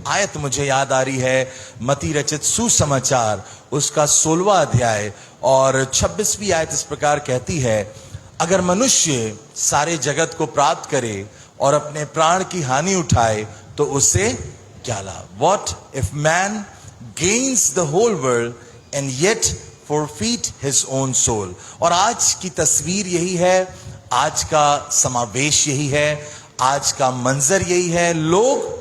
आयत मुझे याद आ रही है, मती रचित सुसमाचार उसका 16वां अध्याय और 26वीं आयत इस प्रकार कहती है, अगर मनुष्य सारे जगत को प्राप्त करे और अपने प्राण की हानि उठाए तो उससे क्या लाभ? What if man gains the whole world and yet forfeit his own soul? और आज की तस्वीर यही है, आज का समावेश यही है, आज का मंजर यही है। लोग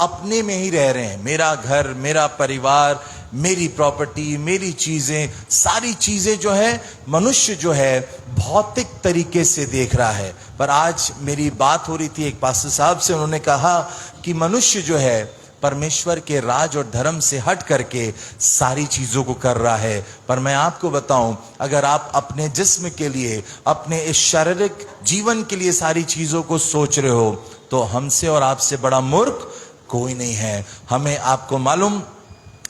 अपने में ही रह रहे हैं, मेरा घर, मेरा परिवार, मेरी प्रॉपर्टी, मेरी चीजें, सारी चीजें जो है मनुष्य जो है भौतिक तरीके से देख रहा है। पर आज मेरी बात हो रही थी एक पास्टर साहब से, उन्होंने कहा कि मनुष्य जो है परमेश्वर के राज और धर्म से हट करके सारी चीजों को कर रहा है। पर मैं आपको बताऊं, अगर आप अपने जिस्म के लिए, अपने इस शारीरिक जीवन के लिए सारी चीजों को सोच रहे हो तो हमसे और आपसे बड़ा मूर्ख कोई नहीं है। हमें, आपको मालूम,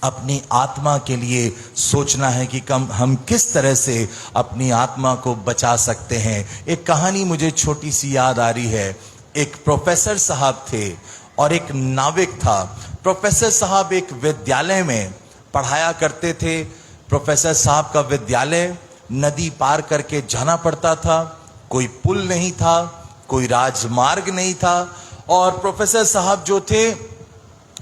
अपनी आत्मा के लिए सोचना है कि हम किस तरह से अपनी आत्मा को बचा सकते हैं। एक कहानी मुझे छोटी सी याद आ रही है। एक प्रोफेसर साहब थे और एक नाविक था। प्रोफेसर साहब एक विद्यालय में पढ़ाया करते थे। प्रोफेसर साहब का विद्यालय नदी पार करके जाना पड़ता था, कोई पुल नहीं था, कोई राजमार्ग नहीं था। और प्रोफेसर साहब जो थे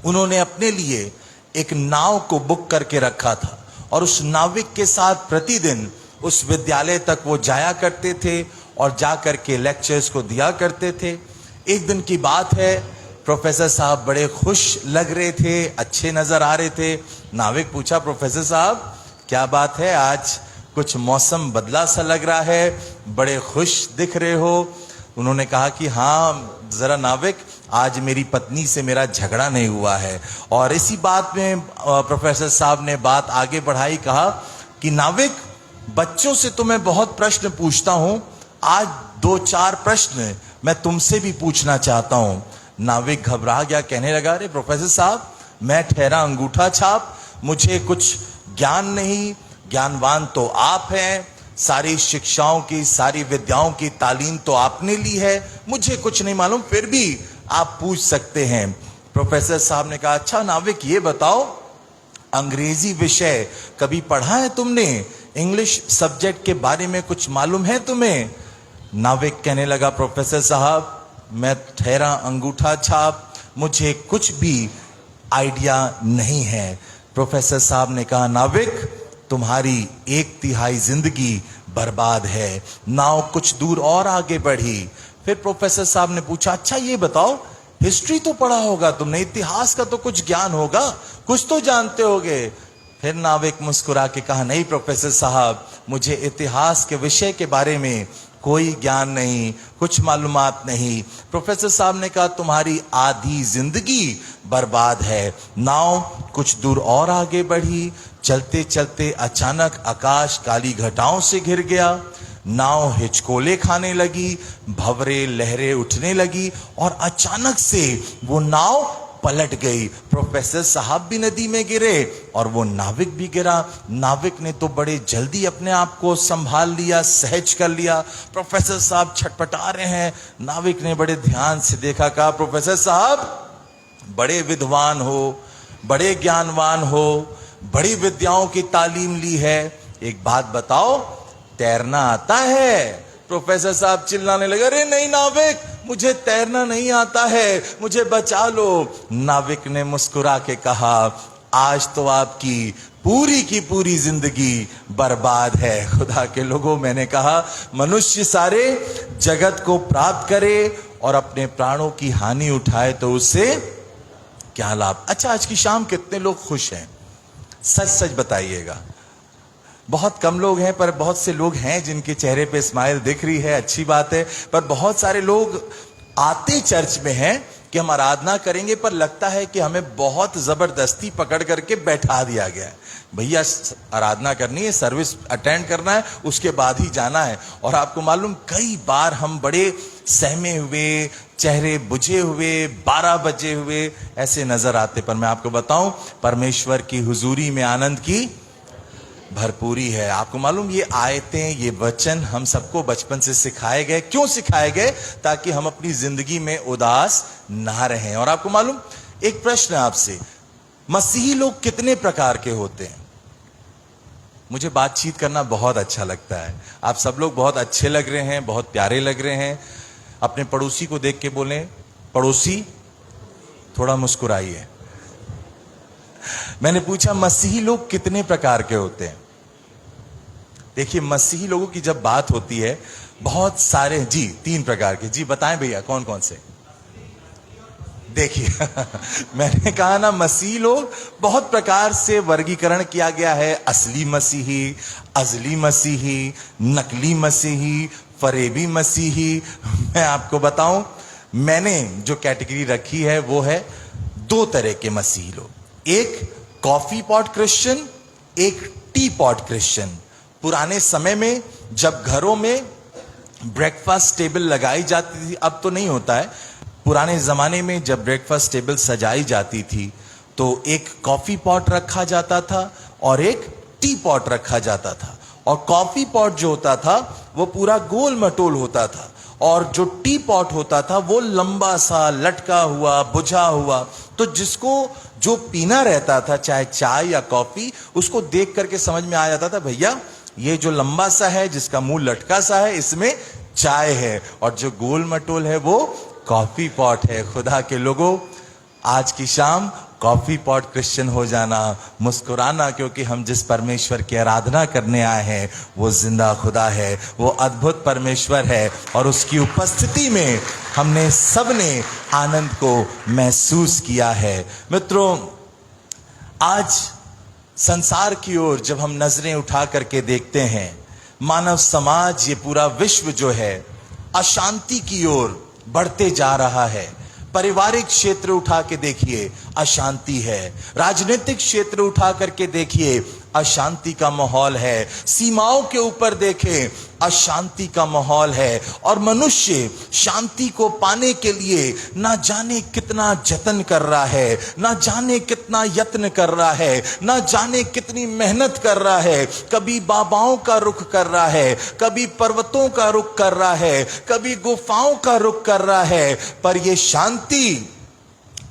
उन्होंने अपने लिए एक नाव को बुक करके रखा था और उस नाविक के साथ प्रतिदिन उस विद्यालय तक वो जाया करते थे और जा करके लेक्चर्स को दिया करते थे। एक दिन की बात है, प्रोफेसर साहब बड़े खुश लग रहे थे, अच्छे नजर आ रहे थे। नाविक पूछा, प्रोफेसर साहब क्या बात है, आज कुछ मौसम बदला सा लग रहा है, बड़े खुश दिख रहे हो। उन्होंने कहा कि हाँ जरा नाविक, आज मेरी पत्नी से मेरा झगड़ा नहीं हुआ है। और इसी बात में प्रोफेसर साहब ने बात आगे बढ़ाई, कहा कि नाविक, बच्चों से तो मैं बहुत प्रश्न पूछता हूं, आज 2-4 प्रश्न मैं तुमसे भी पूछना चाहता हूं। नाविक घबरा गया, कहने लगा, अरे प्रोफेसर साहब, मैं ठहरा अंगूठा छाप, मुझे कुछ ज्ञान नहीं, ज्ञानवान तो आप हैं, सारी शिक्षाओं की, सारी विद्याओं की तालीम तो आपने ली है, मुझे कुछ नहीं मालूम, फिर भी आप पूछ सकते हैं। प्रोफेसर साहब ने कहा, अच्छा नाविक ये बताओ, अंग्रेजी विषय कभी पढ़ा है तुमने? इंग्लिश सब्जेक्ट के बारे में कुछ मालूम है तुम्हें? नाविक कहने लगा, प्रोफेसर साहब मैं ठहरा अंगूठा छाप, मुझे कुछ भी आइडिया नहीं है। प्रोफेसर साहब ने कहा, नाविक तुम्हारी 1/3 जिंदगी बर्बाद है। नाव कुछ दूर और आगे बढ़ी। फिर प्रोफेसर साहब ने पूछा, अच्छा ये बताओ, हिस्ट्री तो पढ़ा होगा तुमने, इतिहास का तो कुछ ज्ञान होगा, कुछ तो जानते होगे। फिर नाविक मुस्कुरा के कहा, नहीं प्रोफेसर साहब, मुझे इतिहास के विषय के बारे में कोई ज्ञान नहीं, कुछ मालूमात नहीं। प्रोफेसर साहब ने कहा, तुम्हारी आधी जिंदगी बर्बाद है। नाव कुछ दूर और आगे बढ़ी। चलते चलते अचानक आकाश काली घटाओं से घिर गया, नाव हिचकोले खाने लगी, भंवरे लहरें उठने लगी और अचानक से वो नाव पलट गई। प्रोफेसर साहब भी नदी में गिरे और वो नाविक भी गिरा। नाविक ने तो बड़े जल्दी अपने आप को संभाल लिया, सहज कर लिया। प्रोफेसर साहब छटपटा रहे हैं। नाविक ने बड़े ध्यान से देखा, कहा, प्रोफेसर साहब बड़े विद्वान हो, बड़े ज्ञानवान हो, बड़ी विद्याओं की तालीम ली है, एक बात बताओ, तैरना आता है? प्रोफेसर साहब चिल्लाने लगे, अरे नहीं नाविक, मुझे तैरना नहीं आता है, मुझे बचा लो। नाविक ने मुस्कुरा के कहा, आज तो आपकी पूरी की पूरी जिंदगी बर्बाद है। खुदा के लोगों, मैंने कहा मनुष्य सारे जगत को प्राप्त करे और अपने प्राणों की हानि उठाए तो उससे क्या लाभ? अच्छा, आज की शाम कितने लोग खुश हैं? सच सच बताइएगा। बहुत कम लोग हैं, पर बहुत से लोग हैं जिनके चेहरे पे स्माइल दिख रही है, अच्छी बात है। पर बहुत सारे लोग आते चर्च में हैं कि हम आराधना करेंगे, पर लगता है कि हमें बहुत जबरदस्ती पकड़ करके बैठा दिया गया है। भैया आराधना करनी है, सर्विस अटेंड करना है, उसके बाद ही जाना है। और आपको मालूम, कई बार हम बड़े सहमे हुए, चेहरे बुझे हुए, 12 बजे हुए ऐसे नजर आते। पर मैं आपको बताऊं, परमेश्वर की हुजूरी में आनंद की भरपूरी है। आपको मालूम, ये आयतें, ये वचन हम सबको बचपन से सिखाए गए। क्यों सिखाए गए? ताकि हम अपनी जिंदगी में उदास ना रहें। और आपको मालूम, एक प्रश्न है आपसे, मसीही लोग कितने प्रकार के होते हैं? मुझे बातचीत करना बहुत अच्छा लगता है। आप सब लोग बहुत अच्छे लग रहे हैं, बहुत प्यारे लग रहे हैं। अपने पड़ोसी को देख के बोलें, पड़ोसी थोड़ा मुस्कुराइए। मैंने पूछा मसीही लोग कितने प्रकार के होते हैं? देखिए, मसीही लोगों की जब बात होती है, बहुत सारे, जी 3 प्रकार के। जी बताएं भैया, कौन कौन से? देखिए मैंने कहा ना, मसीही लोग बहुत प्रकार से वर्गीकरण किया गया है। असली मसीही, अजली मसीही, नकली मसीही, फरेबी मसीही। मैं आपको बताऊं, मैंने जो कैटेगरी रखी है वो है 2 तरह के मसीही लोग। एक कॉफी पॉट क्रिश्चियन, एक टी पॉट क्रिश्चियन। पुराने समय में जब घरों में ब्रेकफास्ट टेबल लगाई जाती थी, अब तो नहीं होता है, पुराने जमाने में जब ब्रेकफास्ट टेबल सजाई जाती थी तो एक कॉफी पॉट रखा जाता था और एक टी पॉट रखा जाता था। और कॉफी पॉट जो होता था वो पूरा गोल मटोल होता था, और जो टी पॉट होता था वो लंबा सा, लटका हुआ, बुझा हुआ। तो जिसको जो पीना रहता था, चाहे चाय या कॉफी, उसको देख करके समझ में आ जाता था, भैया ये जो लंबा सा है, जिसका मुंह लटका सा है, इसमें चाय है, और जो गोल मटोल है वो कॉफी पॉट है। खुदा के लोगों, आज की शाम कॉफी पॉट क्रिश्चियन हो जाना, मुस्कुराना, क्योंकि हम जिस परमेश्वर की आराधना करने आए हैं वो जिंदा खुदा है, वो अद्भुत परमेश्वर है, और उसकी उपस्थिति में हमने सबने आनंद को महसूस किया है। मित्रों, आज संसार की ओर जब हम नजरें उठा करके देखते हैं, मानव समाज, ये पूरा विश्व जो है, अशांति की ओर बढ़ते जा रहा है। पारिवारिक क्षेत्र उठा के देखिए, अशांति है। राजनीतिक क्षेत्र उठा करके देखिए, अशांति का माहौल है। सीमाओं के ऊपर देखें, अशांति का माहौल है। और मनुष्य शांति को पाने के लिए ना जाने कितना जतन कर रहा है, ना जाने कितना यत्न कर रहा है, ना जाने कितनी मेहनत कर रहा है। कभी बाबाओं का रुख कर रहा है, कभी पर्वतों का रुख कर रहा है, कभी गुफाओं का रुख कर रहा है, पर यह शांति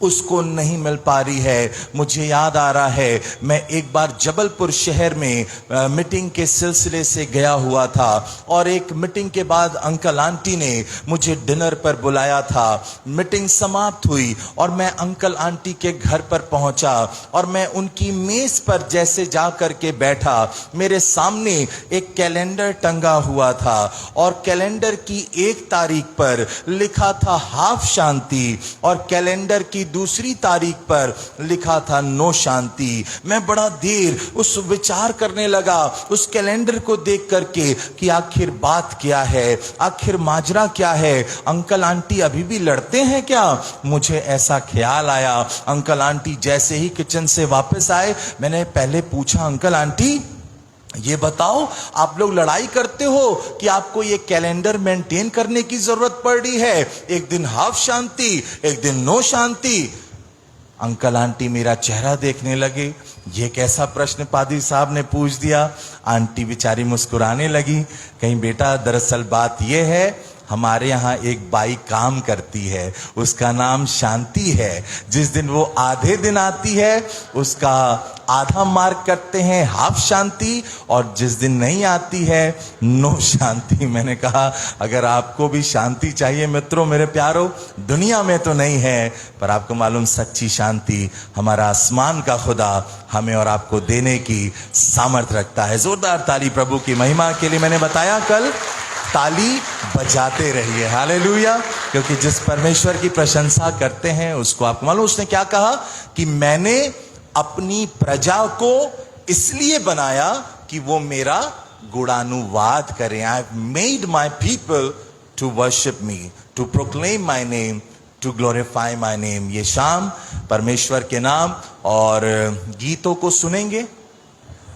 उसको नहीं मिल पा रही है। मुझे याद आ रहा है, मैं एक बार जबलपुर शहर में मीटिंग के सिलसिले से गया हुआ था, और एक मीटिंग के बाद अंकल आंटी ने मुझे डिनर पर बुलाया था। मीटिंग समाप्त हुई और मैं अंकल आंटी के घर पर पहुंचा, और मैं उनकी मेज पर जैसे जा करके बैठा, मेरे सामने एक कैलेंडर टंगा हुआ था, और कैलेंडर की 1 तारीख पर लिखा था हाफ शांति, और कैलेंडर की दूसरी तारीख पर लिखा था नो शांति। मैं बड़ा देर उस विचार करने लगा, उस कैलेंडर को देख करके, कि आखिर बात क्या है, आखिर माजरा क्या है। अंकल आंटी अभी भी लड़ते हैं क्या? मुझे ऐसा ख्याल आया। अंकल आंटी जैसे ही किचन से वापस आए, मैंने पहले पूछा, अंकल आंटी ये बताओ, आप लोग लड़ाई करते हो कि आपको ये कैलेंडर मेंटेन करने की जरूरत पड़ रही है? एक दिन हाफ शांति, एक दिन नो शांति। अंकल आंटी मेरा चेहरा देखने लगे, ये कैसा प्रश्न पादरी साहब ने पूछ दिया। आंटी बेचारी मुस्कुराने लगी, कहीं बेटा दरअसल बात ये है, हमारे यहाँ एक बाई काम करती है, उसका नाम शांति है। जिस दिन वो आधे दिन आती है, उसका आधा मार्क करते हैं हाफ शांति, और जिस दिन नहीं आती है नो शांति। मैंने कहा, अगर आपको भी शांति चाहिए मित्रों, मेरे प्यारों, दुनिया में तो नहीं है, पर आपको मालूम सच्ची शांति हमारा आसमान का खुदा हमें और आपको देने की सामर्थ्य रखता है। जोरदार ताली प्रभु की महिमा के लिए। मैंने बताया कल, ताली बजाते रहिए, हालेलुया, क्योंकि जिस परमेश्वर की प्रशंसा करते हैं उसको, आपको मालूम उसने क्या कहा, कि मैंने अपनी प्रजा को इसलिए बनाया कि वो मेरा गुणानुवाद करें। I have made my people to worship me, to proclaim my name, to glorify my name. ये शाम परमेश्वर के नाम और गीतों को सुनेंगे,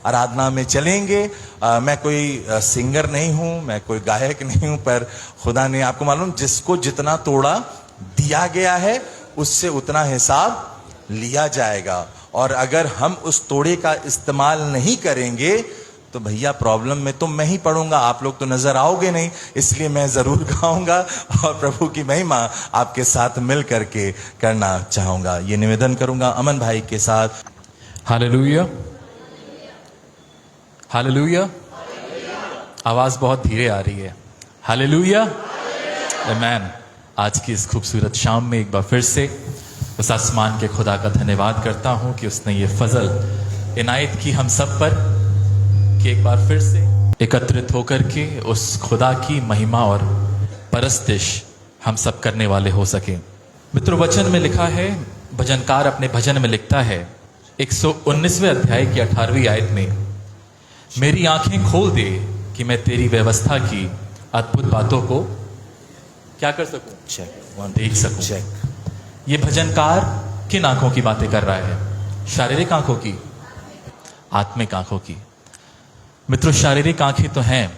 आराधना में चलेंगे। मैं कोई सिंगर नहीं हूं, मैं कोई गायक नहीं हूं, पर खुदा ने, आपको मालूम, जिसको जितना तोड़ा दिया गया है उससे उतना हिसाब लिया जाएगा। और अगर हम उस तोड़े का इस्तेमाल नहीं करेंगे तो भैया प्रॉब्लम में तो मैं ही पड़ूंगा, आप लोग तो नजर आओगे नहीं, इसलिए मैं जरूर गाऊंगा और प्रभु की महिमा आपके साथ मिल करके करना चाहूंगा। ये निवेदन करूंगा अमन भाई के साथ। Hallelujah, hallelujah. आवाज बहुत धीरे आ रही है। हालेलुया, आमेन। आज की इस खूबसूरत शाम में एक बार फिर से उस आसमान के खुदा का धन्यवाद करता हूं कि उसने ये फजल इनायत की हम सब पर कि एक बार फिर से एकत्रित होकर के उस खुदा की महिमा और परस्तिश हम सब करने वाले हो सके। मित्रों, वचन में लिखा है, भजनकार अपने भजन में लिखता है 119वें अध्याय की 18वीं आयत में, मेरी आंखें खोल दे कि मैं तेरी व्यवस्था की अद्भुत बातों को क्या कर सकूं, देख सकूं। ये भजनकार किन आंखों की बातें कर रहा है? शारीरिक आंखों की, आत्मिक आंखों की। मित्रों, शारीरिक आंखें तो हैं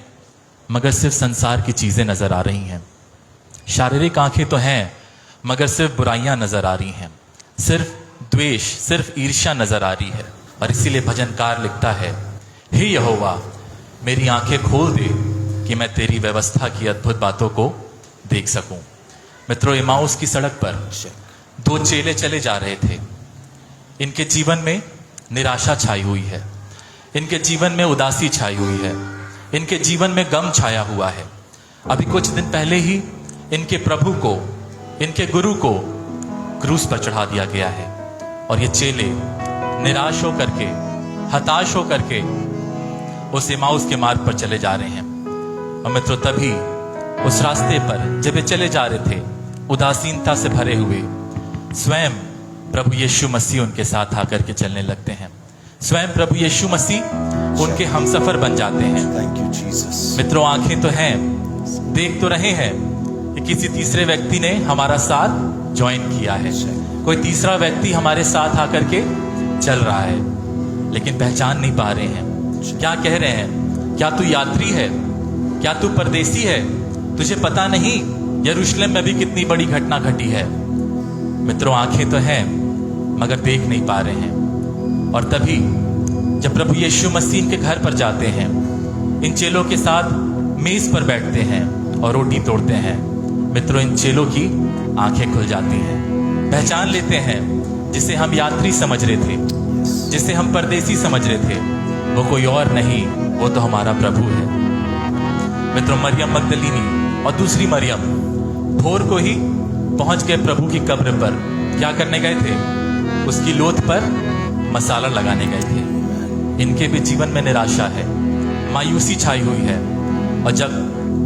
मगर सिर्फ संसार की चीजें नजर आ रही हैं। शारीरिक आंखें तो हैं मगर सिर्फ बुराइयां नजर आ रही हैं, सिर्फ द्वेष, सिर्फ ईर्ष्या नजर आ रही है। और इसीलिए भजनकार लिखता है, हे यहोवा मेरी आंखें खोल दे कि मैं तेरी व्यवस्था की अद्भुत बातों को देख सकूं। मित्रों, इमाउस की सड़क पर दो चेले चले जा रहे थे। इनके जीवन में निराशा छाई हुई है, इनके जीवन में उदासी छाई हुई है, इनके जीवन में गम छाया हुआ है। अभी कुछ दिन पहले ही इनके प्रभु को, इनके गुरु को क्रूस पर चढ़ा दिया गया है और ये चेले निराश होकर के, हताश होकर के उस इमाउस के मार्ग पर चले जा रहे हैं। और मित्रों, तभी उस रास्ते पर जब ये चले जा रहे थे, उदासीनता से भरे हुए, स्वयं प्रभु यीशु मसीह उनके साथ आकर के चलने लगते हैं। स्वयं प्रभु यीशु मसीह उनके हमसफर बन जाते हैं। Thank you Jesus. मित्रों, आंखें तो हैं, देख तो रहे हैं कि किसी तीसरे व्यक्ति ने हमारा साथ ज्वाइन किया है, कोई तीसरा व्यक्ति हमारे साथ आकर के चल रहा है, लेकिन पहचान नहीं पा रहे हैं। क्या कह रहे हैं? क्या तू यात्री है? क्या तू परदेसी है? तुझे पता नहीं यरूशलेम में भी कितनी बड़ी घटना घटी है। मित्रों, आंखें तो हैं मगर देख नहीं पा रहे हैं। और तभी जब प्रभु यीशु मसीह इनके घर पर जाते हैं, इन चेलों के साथ मेज पर बैठते हैं और रोटी तोड़ते हैं, मित्रों इन चेलों की आंखें खुल जाती हैं। पहचान लेते हैं जिसे हम यात्री समझ रहे थे, जिसे हम परदेसी समझ रहे थे, वो कोई और नहीं, वो तो हमारा प्रभु है। मित्रों, मरियम मगदलीनी और दूसरी मरियम भोर को ही पहुंच गए प्रभु की कब्र पर। क्या करने गए थे? उसकी लोथ पर मसाला लगाने गए थे। इनके भी जीवन में निराशा है, मायूसी छाई हुई है। और जब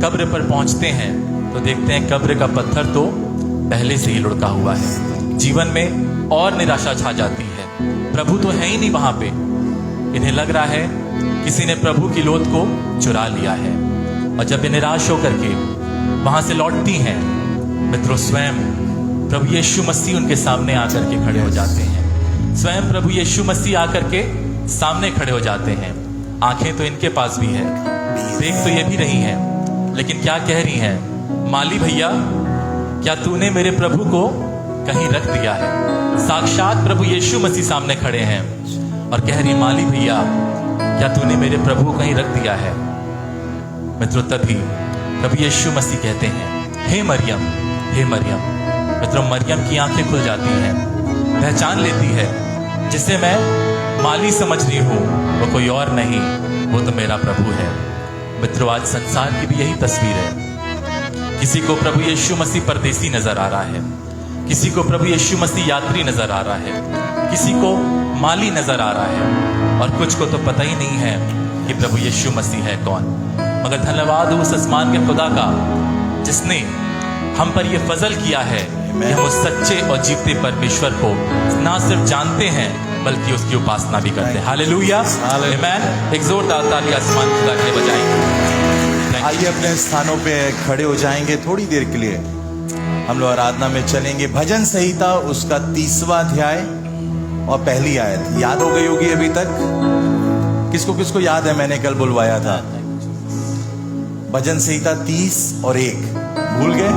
कब्र पर पहुंचते हैं तो देखते हैं कब्र का पत्थर तो पहले से ही लुढ़का हुआ है। जीवन में और निराशा छा जाती है, प्रभु तो है ही नहीं वहां पे। इन्हें लग रहा है किसी ने प्रभु की लोथ को चुरा लिया है। और जब ये निराश होकर के वहां से लौटती हैं, मित्रों स्वयं प्रभु यीशु मसीह उनके सामने आकर के खड़े हो जाते हैं। स्वयं प्रभु यीशु मसीह आकर के सामने खड़े हो जाते हैं। आंखें तो इनके पास भी है, देख तो ये भी रही हैं, लेकिन क्या कह रही हैं? माली भैया, क्या तूने मेरे प्रभु को कहीं रख दिया है? साक्षात प्रभु यीशु मसीह सामने खड़े हैं और कह रही, माली भैया क्या तूने मेरे प्रभु को कहीं रख दिया है? मित्रों, तभी प्रभु यीशु मसीह कहते हैं, हे मरियम, हे मरियम। मित्रों, मरियम की आंखें खुल जाती हैं, पहचान लेती है जिसे मैं माली समझ रही हूं वो कोई और नहीं, वो तो मेरा प्रभु है। मित्रों, आज संसार की भी यही तस्वीर है। किसी को प्रभु यीशु मसीह परदेसी नजर आ रहा है, किसी को प्रभु यीशु मसीह यात्री नजर आ रहा है, किसी को माली नजर आ रहा है, और कुछ को तो पता ही नहीं है कि प्रभु यीशु मसीह है कौन। मगर धन्यवाद उस आसमान के खुदा का जिसने हम पर यह फजल किया है कि हम उस सच्चे और जीते परमेश्वर को ना सिर्फ जानते हैं बल्कि उसकी उपासना भी करते हैं। हालेलुया, आमेन। एक जोरदार ताली आसमान खुदा के लिए बजाएंगे। आइए अपने स्थानों पे खड़े हो जाएंगे। थोड़ी देर के लिए हम लोग आराधना में चलेंगे। भजन संहिता उसका 30वां अध्याय और पहली आयत याद हो गई होगी अभी तक। किसको किसको याद है? मैंने कल बुलवाया था। भजन संहिता 30 और 1 भूल गए?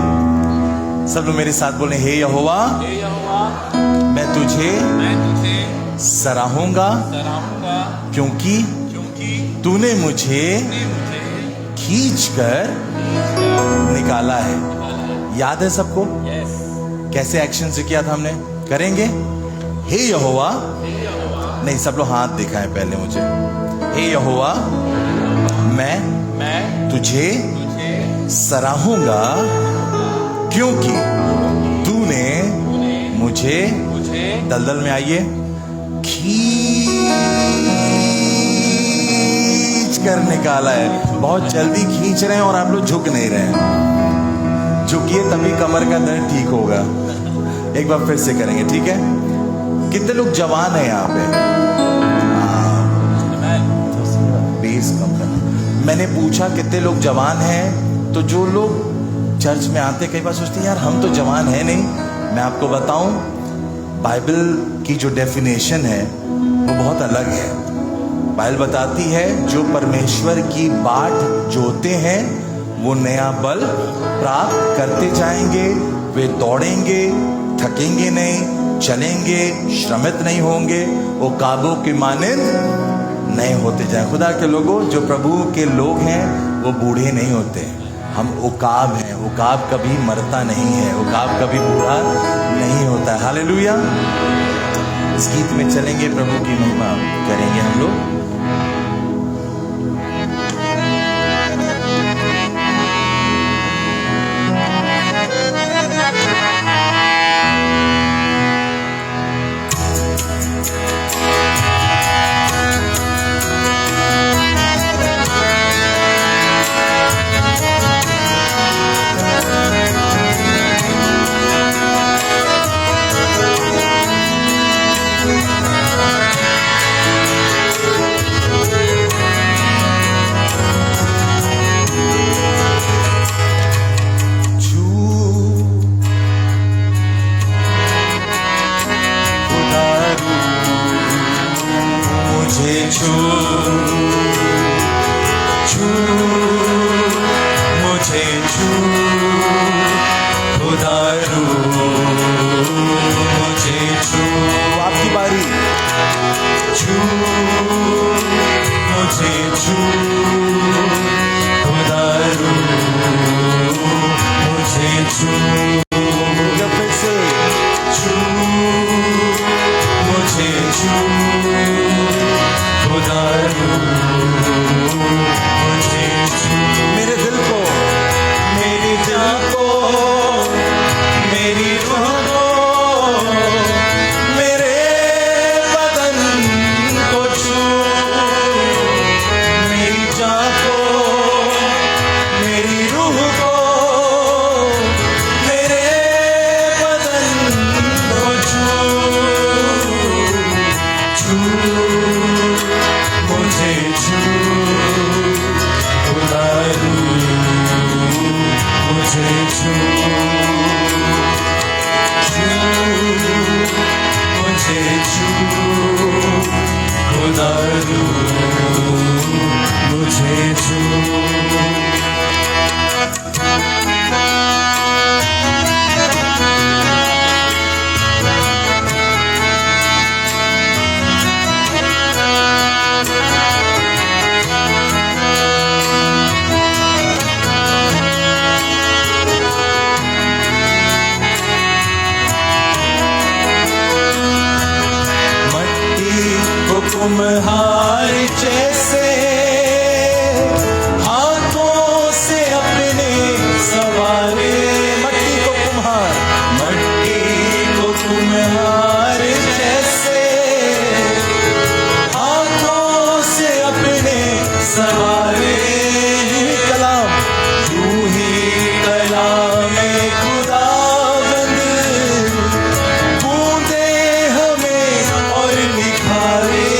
सब लोग मेरे साथ बोले, हे यहोवा मैं तुझे सराहूंगा क्योंकि तूने मुझे खींच कर निकाला है। याद है सबको? कैसे एक्शन से किया था हमने? करेंगे? हे यहोवा, नहीं सब लोग हाथ दिखाएं पहले मुझे। हे यहोवा, मैं तुझे सराहूंगा क्योंकि तूने मुझे दलदल में आइए खींच कर निकाला है। बहुत जल्दी खींच रहे हैं और आप लोग झुक नहीं रहे हैं। झुकिए तभी कमर का दर्द ठीक होगा। एक बार फिर से करेंगे, ठीक है? कितने लोग जवान हैं यहाँ पे? बेस कम करना। मैंने पूछा कितने लोग जवान हैं, तो जो लोग चर्च में आते कई बार सोचते हैं यार हम तो जवान है नहीं। मैं आपको बताऊं, बाइबल की जो डेफिनेशन है वो बहुत अलग है। बाइबल बताती है जो परमेश्वर की बाट जोते हैं वो नया बल प्राप्त करते जाएंगे। वे दौड़ेंगे, थकेंगे नहीं, चलेंगे, श्रमित नहीं होंगे, वो काबू के मानिंद नहीं होते जाए। खुदा के लोगों, जो प्रभु के लोग हैं वो बूढ़े नहीं होते। हम उकाब हैं। उकाब कभी मरता नहीं है, उकाब कभी बूढ़ा नहीं होता है। हालेलुया। इस गीत में चलेंगे, प्रभु की महिमा करेंगे हम लोग। कुम्हार जैसे हाथों से अपने सवारे। मट्टी को कुम्हार जैसे हाथों से अपने सवारे। कलाम यूं ही कलाम खुदावंद बूंदे हमें और निखारे।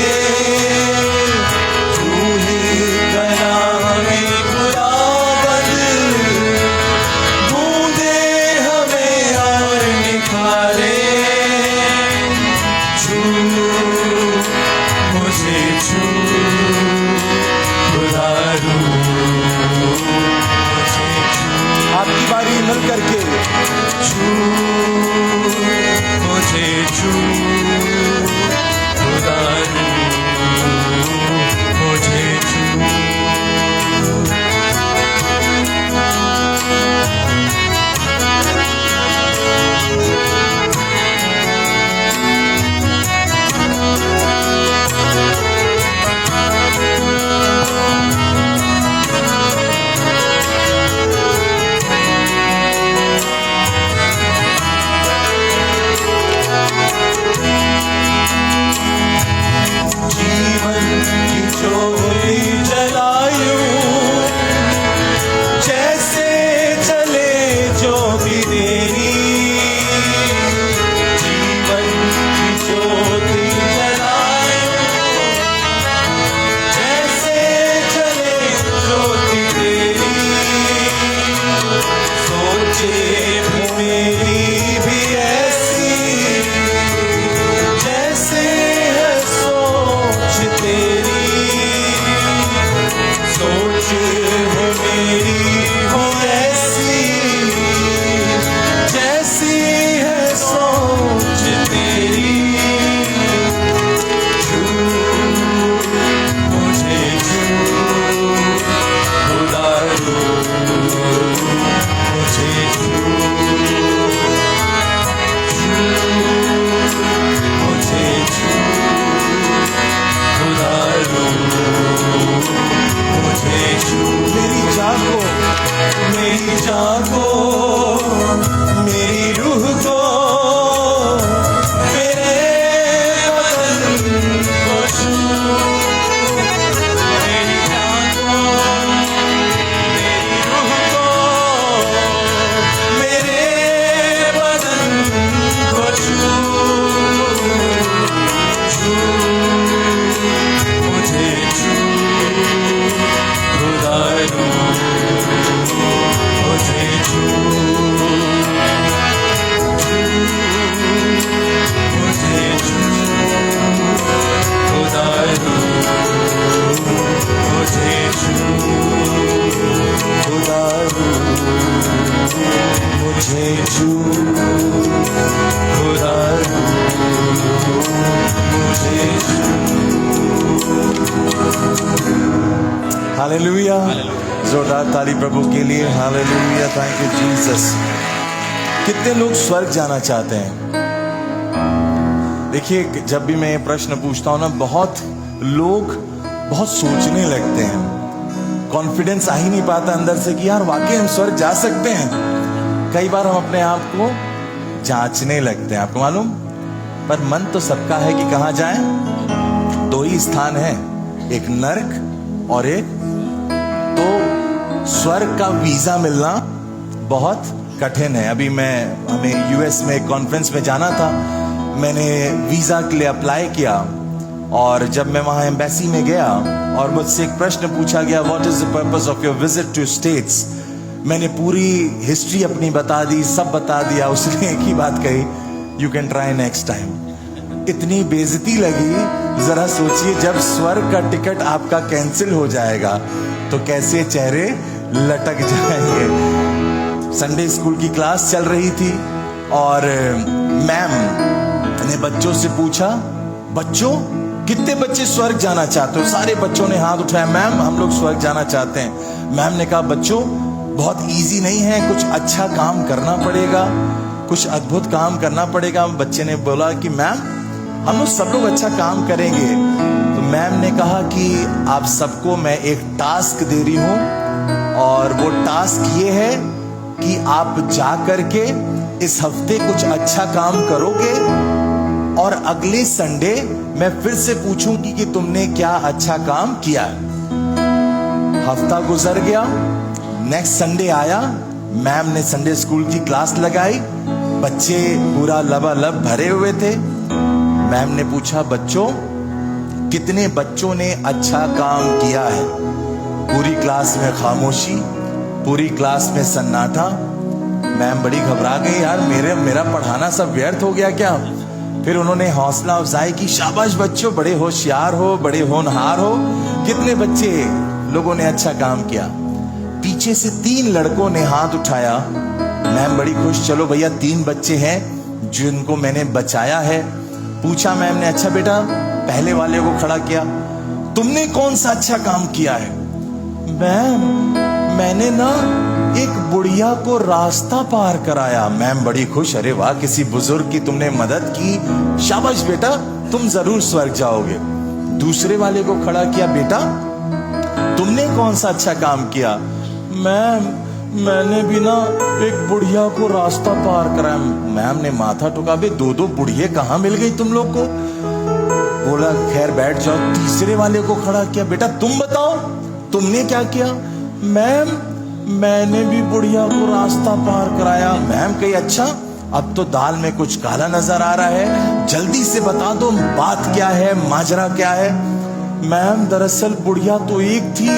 हालेलुया, जोरदार ताली प्रभु के लिए। Hallelujah, thank you Jesus. कितने लोग स्वर्ग जाना चाहते हैं? देखिए, जब भी मैं ये प्रश्न पूछता हूं ना, बहुत लोग बहुत सोचने लगते हैं। कॉन्फिडेंस आ ही नहीं पाता अंदर से कि यार वाकई हम स्वर्ग जा सकते हैं। कई बार हम अपने आप को जांचने लगते हैं, आपको मालूम। पर मन तो सबका है कि कहां जाएं। दो ही स्थान है, एक नर्क और एक, तो स्वर्ग का वीजा मिलना बहुत कठिन है। अभी हमें यूएस में एक कॉन्फ्रेंस में जाना था। मैंने वीजा के लिए अप्लाई किया और जब मैं वहां एम्बेसी में गया और मुझसे एक प्रश्न पूछा गया, what is the purpose of your visit to States. मैंने पूरी हिस्ट्री अपनी बता दी, सब बता दिया। उसने एक ही बात कही, you can try next time. इतनी बेइज्जती लगी। जरा सोचिए, जब स्वर्ग का टिकट आपका कैंसिल हो जाएगा तो कैसे चेहरे लटक जाएंगे। संडे स्कूल की क्लास चल रही थी और मैम ने बच्चों से पूछा, बच्चों कितने बच्चे स्वर्ग जाना चाहते हो? सारे बच्चों ने हाथ उठाया, मैम हम लोग स्वर्ग जाना चाहते हैं। मैम ने कहा, बच्चों बहुत इजी नहीं है, कुछ अच्छा काम करना पड़ेगा, कुछ अद्भुत काम करना पड़ेगा। बच्चे ने बोला कि मैम हम लोग सब लोग अच्छा काम करेंगे। तो मैम ने कहा कि आप सबको मैं एक टास्क दे रही हूं और वो टास्क ये है कि आप जा करके इस हफ्ते कुछ अच्छा काम करोगे और अगले संडे मैं फिर से पूछूंगी कि तुमने क्या अच्छा काम किया। हफ्ता गुजर गया, नेक्स्ट संडे आया, मैम ने संडे स्कूल की क्लास लगाई, बच्चे पूरा लबालब भरे हुए थे। मैम ने पूछा, बच्चों कितने बच्चों ने अच्छा काम किया है? पूरी क्लास में खामोशी, पूरी क्लास में सन्नाटा। मैम बड़ी घबरा गई, यार मेरा पढ़ाना सब व्यर्थ हो गया क्या? फिर उन्होंने हौसला अफजाई की, शाबाश बच्चों, बड़े होशियार हो, बड़े होनहार हो, कितने बच्चे लोगों ने अच्छा काम किया। पीछे से 3 लड़कों ने हाथ उठाया। मैम बड़ी खुश, चलो भैया 3 बच्चे हैं जिनको मैंने बचाया है। पूछा मैम ने, अच्छा बेटा, पहले वाले को खड़ा किया, तुमने कौन सा अच्छा काम किया है? मैम मैंने ना एक बुढ़िया को रास्ता पार कराया। मैम बड़ी खुश, अरे वाह, किसी बुजुर्ग की तुमने मदद की, शाबाश बेटा, तुम जरूर स्वर्ग जाओगे। दूसरे वाले को खड़ा किया, बेटा तुमने कौन सा अच्छा काम किया? मैम मैंने भी ना एक बुढ़िया को रास्ता पार कराया। मैम ने माथा ठुका, बे 2 बुढ़िया कहाँ मिल गई तुम लोग को? बोला खैर बैठ जाओ। तीसरे वाले को खड़ा किया, बेटा तुम बताओ तुमने क्या किया? मैम मैंने भी बुढ़िया को रास्ता पार कराया। मैम कही, अच्छा अब तो दाल में कुछ काला नजर आ रहा है, जल्दी से बता दो बात क्या है, माजरा क्या है? मैम दरअसल बुढ़िया तो एक थी,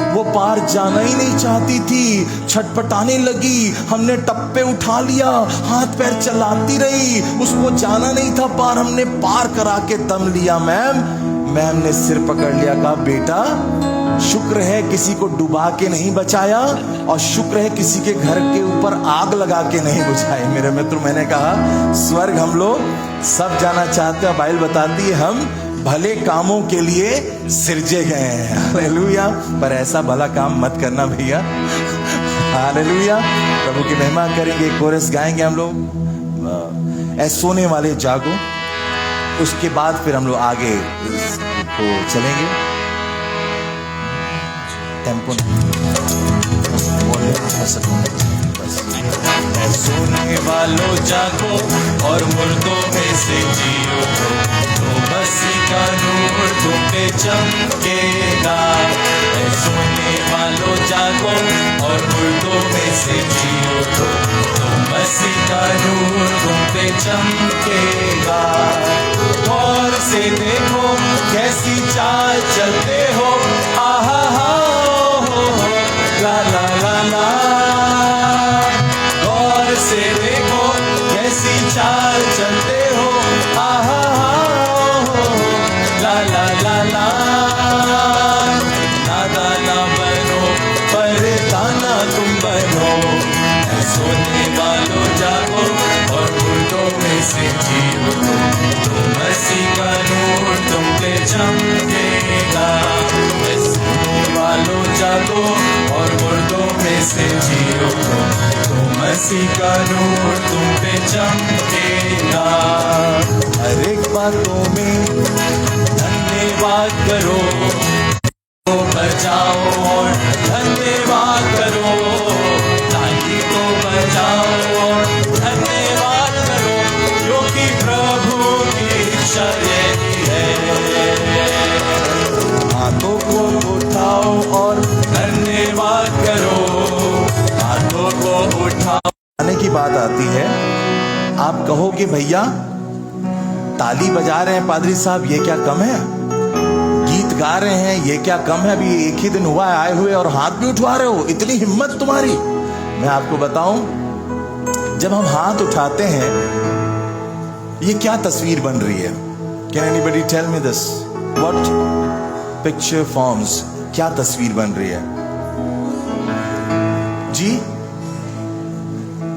वो पार जाना ही नहीं चाहती थी, छटपटाने लगी, हमने टप्पे उठा लिया, हाथ पैर चलाती रही, उसको जाना नहीं था पार, हमने पार करा के दम लिया। मैम ने सिर पकड़ लिया, कहा बेटा शुक्र है किसी को डुबा के नहीं बचाया और शुक्र है किसी के घर के ऊपर आग लगा के नहीं बुझाई। मेरे मित्र, मैंने कहा स्वर्ग हम लोग सब जाना चाहते हैं। बाइबल बताती है हम भले कामों के लिए सिरजे गए हैं। हालेलुया। पर ऐसा भला काम मत करना भैया। हालेलुया। प्रभु की महिमा करेंगे, कोरस गाएंगे हम लोग, ऐ सोने वाले जागो। उसके बाद फिर हम लोग आगे को चलेंगे। टेम्पो सोने वालों जागो और मुर्दों में से जियो, तो मसीह का नूर तुम पे चमकेगा। सोने वालों जागो और मुर्दों में से जियो, तो मसीह का नूर तुम पे चमकेगा। और से देखो कैसी चाल चलते हो, आहा हा ला ला ला ला। गौर से देखो कैसी चाल चलते हो, आहा ला ला ला ला। नादाना बनो पर ताना तुम बनो, सोने वालों जागो और मुर्दों में से जियो, तो मसीह का नूर तुम पे चमकेगा। सोने वालों जागो और मुर्दों में से जियो तो मसीह का नूर तुम पे चमकेगा। हर एक बातों में धन्यवाद करो, तो बजाओ और धन्यवाद करो, ताली को बजाओ और धन्यवाद करो, क्योंकि प्रभु की इच्छा यही है। हाथों को उठाओ और धन्यवाद करो, हाथों को उठाओ। आने की बात आती है, आप कहोगे भैया ताली बजा रहे हैं पादरी साहब, ये क्या कम है? गीत गा रहे हैं, ये क्या कम है? अभी एक ही दिन हुआ है आए हुए और हाथ भी उठवा रहे हो, इतनी हिम्मत तुम्हारी। मैं आपको बताऊं, जब हम हाथ उठाते हैं ये क्या तस्वीर बन रही है? Can anybody tell me this? What picture forms? क्या तस्वीर बन रही है जी?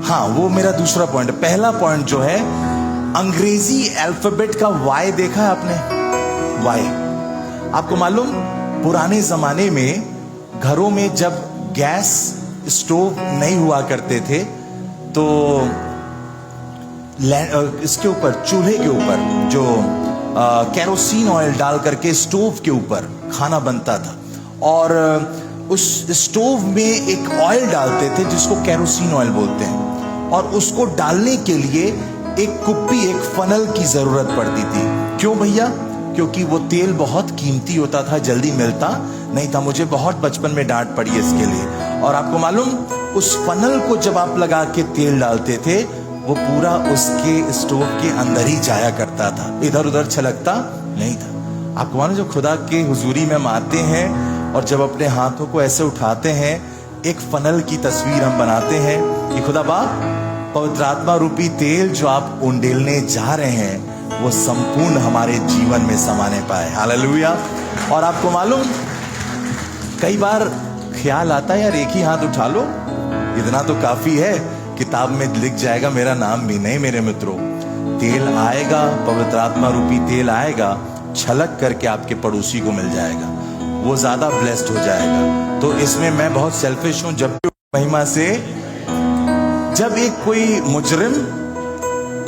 हाँ, वो मेरा दूसरा पॉइंट है। पहला पॉइंट जो है, अंग्रेजी अल्फाबेट का वाई देखा है आपने? वाई। आपको मालूम, पुराने जमाने में घरों में जब गैस स्टोव नहीं हुआ करते थे तो इसके ऊपर, चूल्हे के ऊपर जो केरोसिन ऑयल डाल करके स्टोव के ऊपर खाना बनता था, और उस स्टोव में एक ऑयल डालते थे जिसको केरोसिन ऑयल बोलते हैं, और उसको डालने के लिए एक कुप्पी, एक फनल की जरूरत पड़ती थी। क्यों भैया? क्योंकि वो तेल बहुत कीमती होता था, जल्दी मिलता नहीं था। मुझे बहुत बचपन में डांट पड़ी है इसके लिए। और आपको मालूम, उस फनल को जब आप लगा के तेल डालते थे, वो पूरा उसके स्टोव के अंदर ही जाया करता था, इधर उधर छलकता नहीं था। आपको मालूम, जब खुदा के हुजूरी में हम आते हैं और जब अपने हाथों को ऐसे उठाते हैं, एक फनल की तस्वीर हम बनाते हैं कि खुदा बाप, पवित्र आत्मा रूपी तेल जो आप उंडेलने जा रहे हैं वो संपूर्ण हमारे जीवन में समाने पाए। हालेलुया। और आपको मालूम, कई बार ख्याल आता है यार एक ही हाथ उठा लो, इतना तो काफी है, किताब में लिख जाएगा मेरा नाम भी। नहीं मेरे मित्रों, तेल आएगा, पवित्र आत्मा रूपी तेल आएगा, छलक करके आपके पड़ोसी को मिल जाएगा, वो ज्यादा ब्लेस्ड हो जाएगा। तो इसमें मैं बहुत सेल्फिश हूं। जब भी महिमा से, जब एक कोई मुजरिम,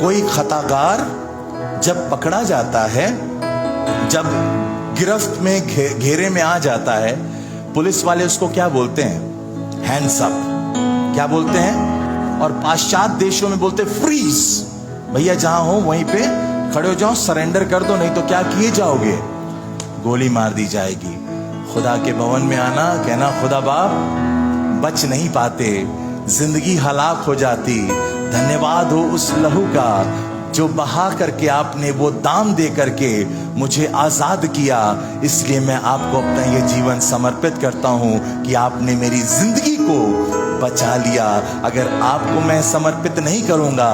कोई खताकार जब पकड़ा जाता है, जब गिरफ्त में घेरे में आ जाता है, पुलिस वाले उसको क्या बोलते हैं? Hands up. क्या बोलते हैं? और पाश्चात्य देशों में बोलते फ्रीज। भैया जहां हो वहीं पे खड़े हो जाओ, सरेंडर कर दो, नहीं तो क्या किए जाओगे? गोली मार दी जाएगी। खुदा के भवन में आना, कहना खुदा बाप, बच नहीं पाते, जिंदगी हलाक हो जाती। धन्यवाद हो उस लहू का जो बहा करके आपने वो दाम दे करके मुझे आजाद किया। इसलिए मैं आपको अपना ये जीवन समर्पित करता हूं कि आपने मेरी जिंदगी को बचा लिया। अगर आपको मैं समर्पित नहीं करूंगा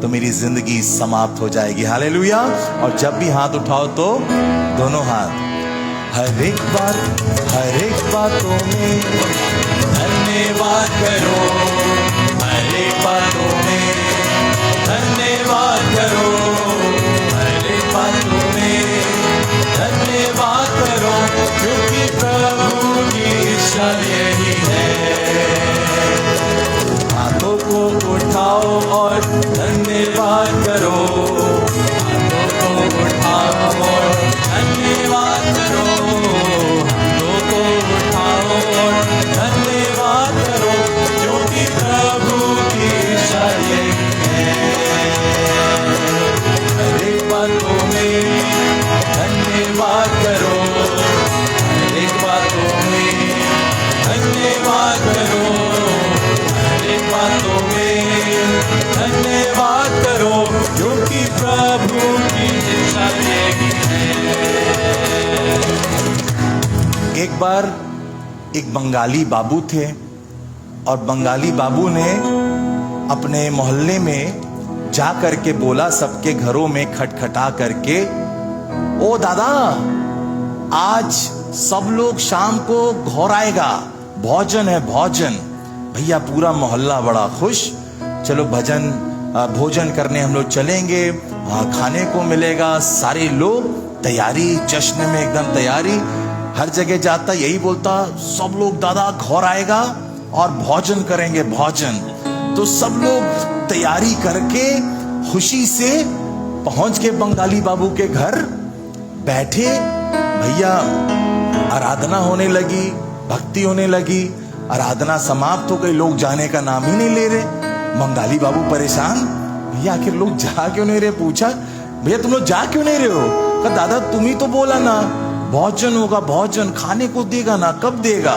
तो मेरी जिंदगी समाप्त हो जाएगी। हालेलुया। और जब भी हाथ उठाओ तो दोनों हाथ, हर एक बातों में धन्यवाद करो, हर एक बातों में धन्यवाद करो, हर एक बातों में धन्यवाद करो, क्योंकि प्रभु की इच्छा यही है। हाथों को उठाओ और धन्यवाद करो, हाथों को उठाओ और धन्यवाद करो, हाथों को उठाओ और धन्यवाद करो, क्योंकि प्रभु की इच्छा यही है। हर एक बातों में धन्यवाद करो, हर एक बातों में धन्यवाद करो, हर एक बातों में धन्यवाद करो, क्योंकि प्रभु की इच्छा यही है। एक बार एक बंगाली बाबू थे, और बंगाली बाबू ने अपने मोहल्ले में जा करके बोला, सबके घरों में खटखटा करके, ओ दादा, आज सब लोग शाम को घर आएगा, भोजन है भोजन। भैया पूरा मोहल्ला बड़ा खुश, चलो भोजन करने हम लोग चलेंगे, वहां खाने को मिलेगा। सारे लोग तैयारी, जश्न में एकदम तैयारी। हर जगह जाता यही बोलता, सब लोग दादा घर आएगा और भोजन करेंगे भोजन। तो सब लोग तैयारी करके खुशी से पहुंच के बंगाली बाबू के घर बैठे। भैया आराधना होने लगी, भक्ति होने लगी। आराधना समाप्त हो गई, लोग जाने का नाम ही नहीं ले रहे। बंगाली बाबू परेशान, भैया आखिर लोग जा क्यों नहीं रहे? पूछा, भैया तुम लोग जा क्यों नहीं रहे हो? कहा दादा तुम ही तो बोला ना भोजन होगा, भोजन खाने को देगा ना, कब देगा?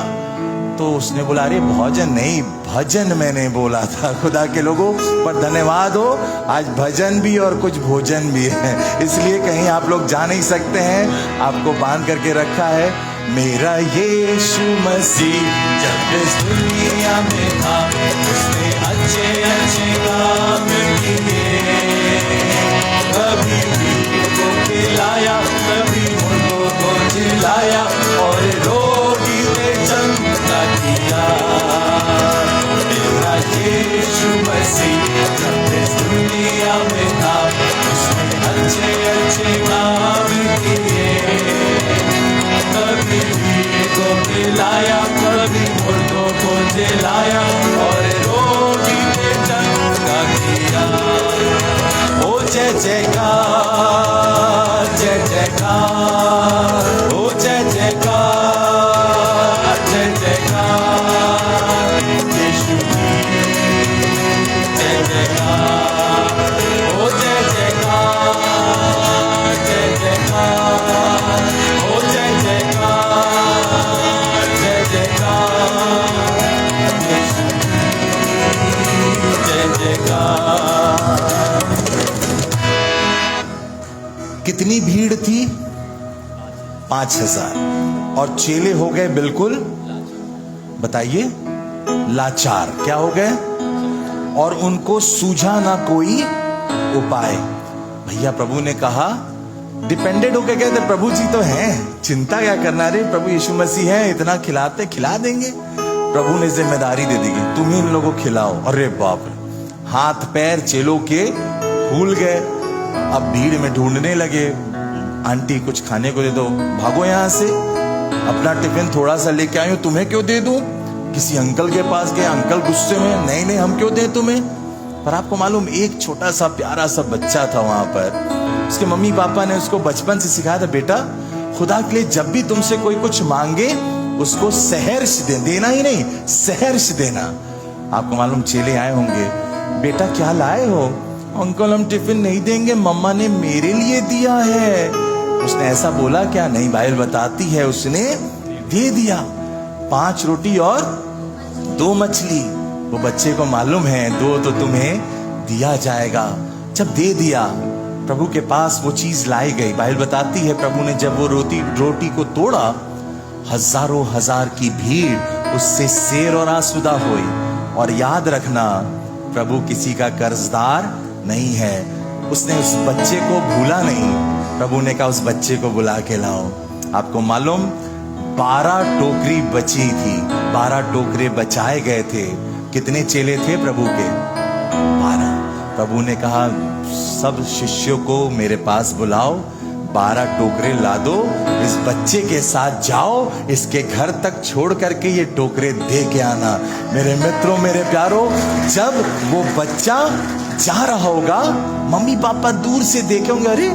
तो उसने बोला अरे भोजन नहीं भजन मैंने बोला था। खुदा के लोगों पर धन्यवाद हो, आज भजन भी और कुछ भोजन भी है, इसलिए कहीं आप लोग जा नहीं सकते हैं, आपको बांध करके रखा है। मेरा यीशु मसीह जब इस दुनिया में था उसने अच्छे अच्छे काम किए। कभी भीड़ को खिलाया, कभी मुर्गों को जिलाया और रोटी पे चंदा किया। मेरा यीशु मसीह जब इस दुनिया में था उसने अच्छे अच्छे काम किए। कभी भीड़ को खिलाया, कभी मुर्गों को जिलाया और रोटी पे चंदा किया। ओ जय जयकार, जय जयकार, ओ जय जयकार, जय जयकार यीशु की जय जयकार। ओ जय जयकार, जय जयकार, ओ जय जयकार, जय जयकार यीशु की जय जयकार। कितनी भीड़ थी? 5000। और चेले हो गए बिल्कुल, बताइए लाचार। क्या हो गए? और उनको सूझा ना कोई उपाय। भैया प्रभु ने कहा, डिपेंडेड होके कहते प्रभु जी तो हैं, चिंता क्या करना रे, प्रभु यीशु मसीह है, इतना खिलाते खिला देंगे। प्रभु ने जिम्मेदारी दे दी, तुम ही इन लोगों को खिलाओ। अरे बाप रे, हाथ पैर चेलों के फूल गए। अब भीड़ में ढूंढने लगे, आंटी कुछ खाने को दे दो, भागो यहां से, अपना टिफिन थोड़ा सा लेके आई हूं, तुम्हें क्यों दे दूं? किसी अंकल के पास गए, अंकल गुस्से में, नहीं नहीं हम क्यों दें तुम्हें? पर आपको मालूम एक छोटा सा प्यारा सा बच्चा था वहां पर, उसके मम्मी पापा ने उसको बचपन से सिखाया था, बेटा खुदा के लिए जब भी तुमसे कोई कुछ मांगे उसको सहर्ष देना ही नहीं, सहर्ष देना। आपको मालूम चेले आए होंगे, बेटा क्या लाए हो? अंकल हम टिफिन नहीं देंगे, मम्मा ने मेरे लिए दिया है। उसने ऐसा बोला क्या? नहीं, बाइबल बताती है उसने दे दिया 5 रोटी और 2 मछली। वो बच्चे को मालूम है 2 तो तुम्हें दिया जाएगा। जब दे दिया, प्रभु के पास वो चीज लाई गई। बाइबल बताती है प्रभु ने जब वो रोटी को तोड़ा, हजारों हजार की भीड़ उससे सैर और आसुदा हुई। और याद रखना, प्रभु किसी का कर्जदार नहीं है। उसने उस बच्चे को भूला नहीं। प्रभु ने कहा उस बच्चे को बुला के लाओ। आपको मालूम 12 टोकरी बची थी, 12 टोकरे बचाए गए थे। कितने चेले थे प्रभु के? 12। प्रभु ने कहा सब शिष्यों को मेरे पास बुलाओ, 12 टोकरे ला दो, इस बच्चे के साथ जाओ, इसके घर तक छोड़ करके ये टोकरे दे के आना। मेरे मित्रों, मेरे प्यारों, जब वो बच्चा जा रहा होगा, मम्मी पापा दूर से देखे होंगे, अरे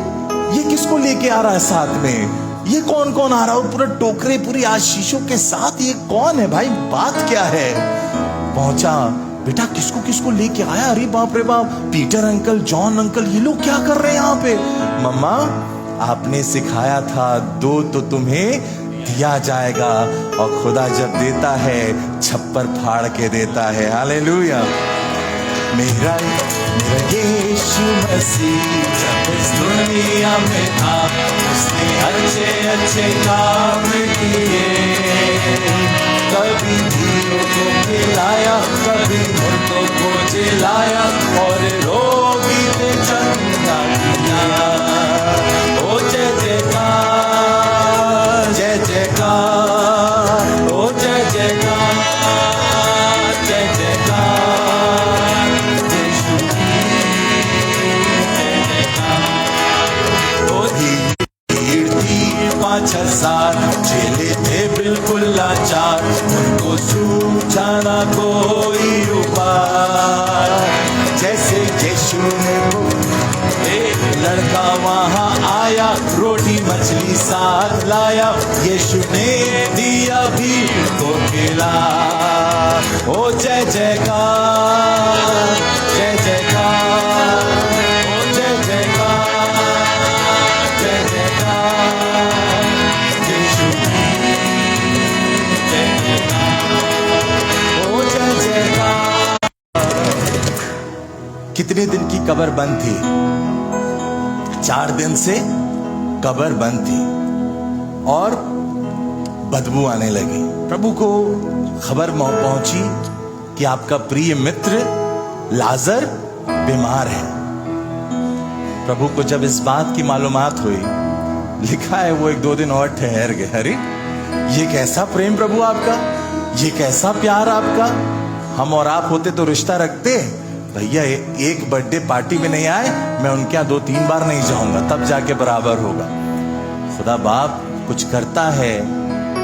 ये किसको लेके आ रहा है साथ में? ये कौन कौन आ रहा है? पूरा टोकरे पूरी आशीषों के साथ, ये कौन है भाई? बात क्या है? पहुंचा, बेटा किसको किसको लेके आया? अरे बाप रे बाप, पीटर अंकल, जॉन अंकल, ये लोग क्या कर रहे हैं यहाँ पे? मम्मा आपने सिखाया था 2 तो तुम्हें दिया जाएगा, और खुदा जब देता है छप्पर फाड़ के देता है। हालेलुया। मेरा यीशु मसीह जब इस दुनिया में था उसने अच्छे अच्छे काम किए। कभी भीड़ों को खिलाया, कभी मुर्दों को जिलाया और रोगी पे चंदा किया। ओ जय जयकार, जय जयकार, ओ जय जयकार, जय जयकार यीशु की जय जयकार। ओ भीड़ थी 5000 चेले समाचार, उनको सूझा ना कोई उपाय। जैसे यीशु ने एक लड़का वहां आया, रोटी मछली साथ लाया, यीशु ने दिया भीड़ को खिला। ओ जय जयकार, जय जयकार, ओ जय जयकार, जय जयकार, यीशु की जय जयकार, ओ जय जयकार। कितने दिन की कब्र बंद थी? 4 दिन से कब्र बंद थी और बदबू आने लगी। प्रभु को खबर पहुंची कि आपका प्रिय मित्र लाजर बीमार है। प्रभु को जब इस बात की मालूमात हुई, लिखा है वो 1-2 दिन और ठहर गए। अरे ये कैसा प्रेम प्रभु आपका, ये कैसा प्यार आपका। हम और आप होते तो रिश्ता रखते, भैया एक बर्थडे पार्टी में नहीं आए, मैं उनके यहाँ 2-3 बार नहीं जाऊंगा, तब जाके बराबर होगा। खुदा बाप कुछ करता है।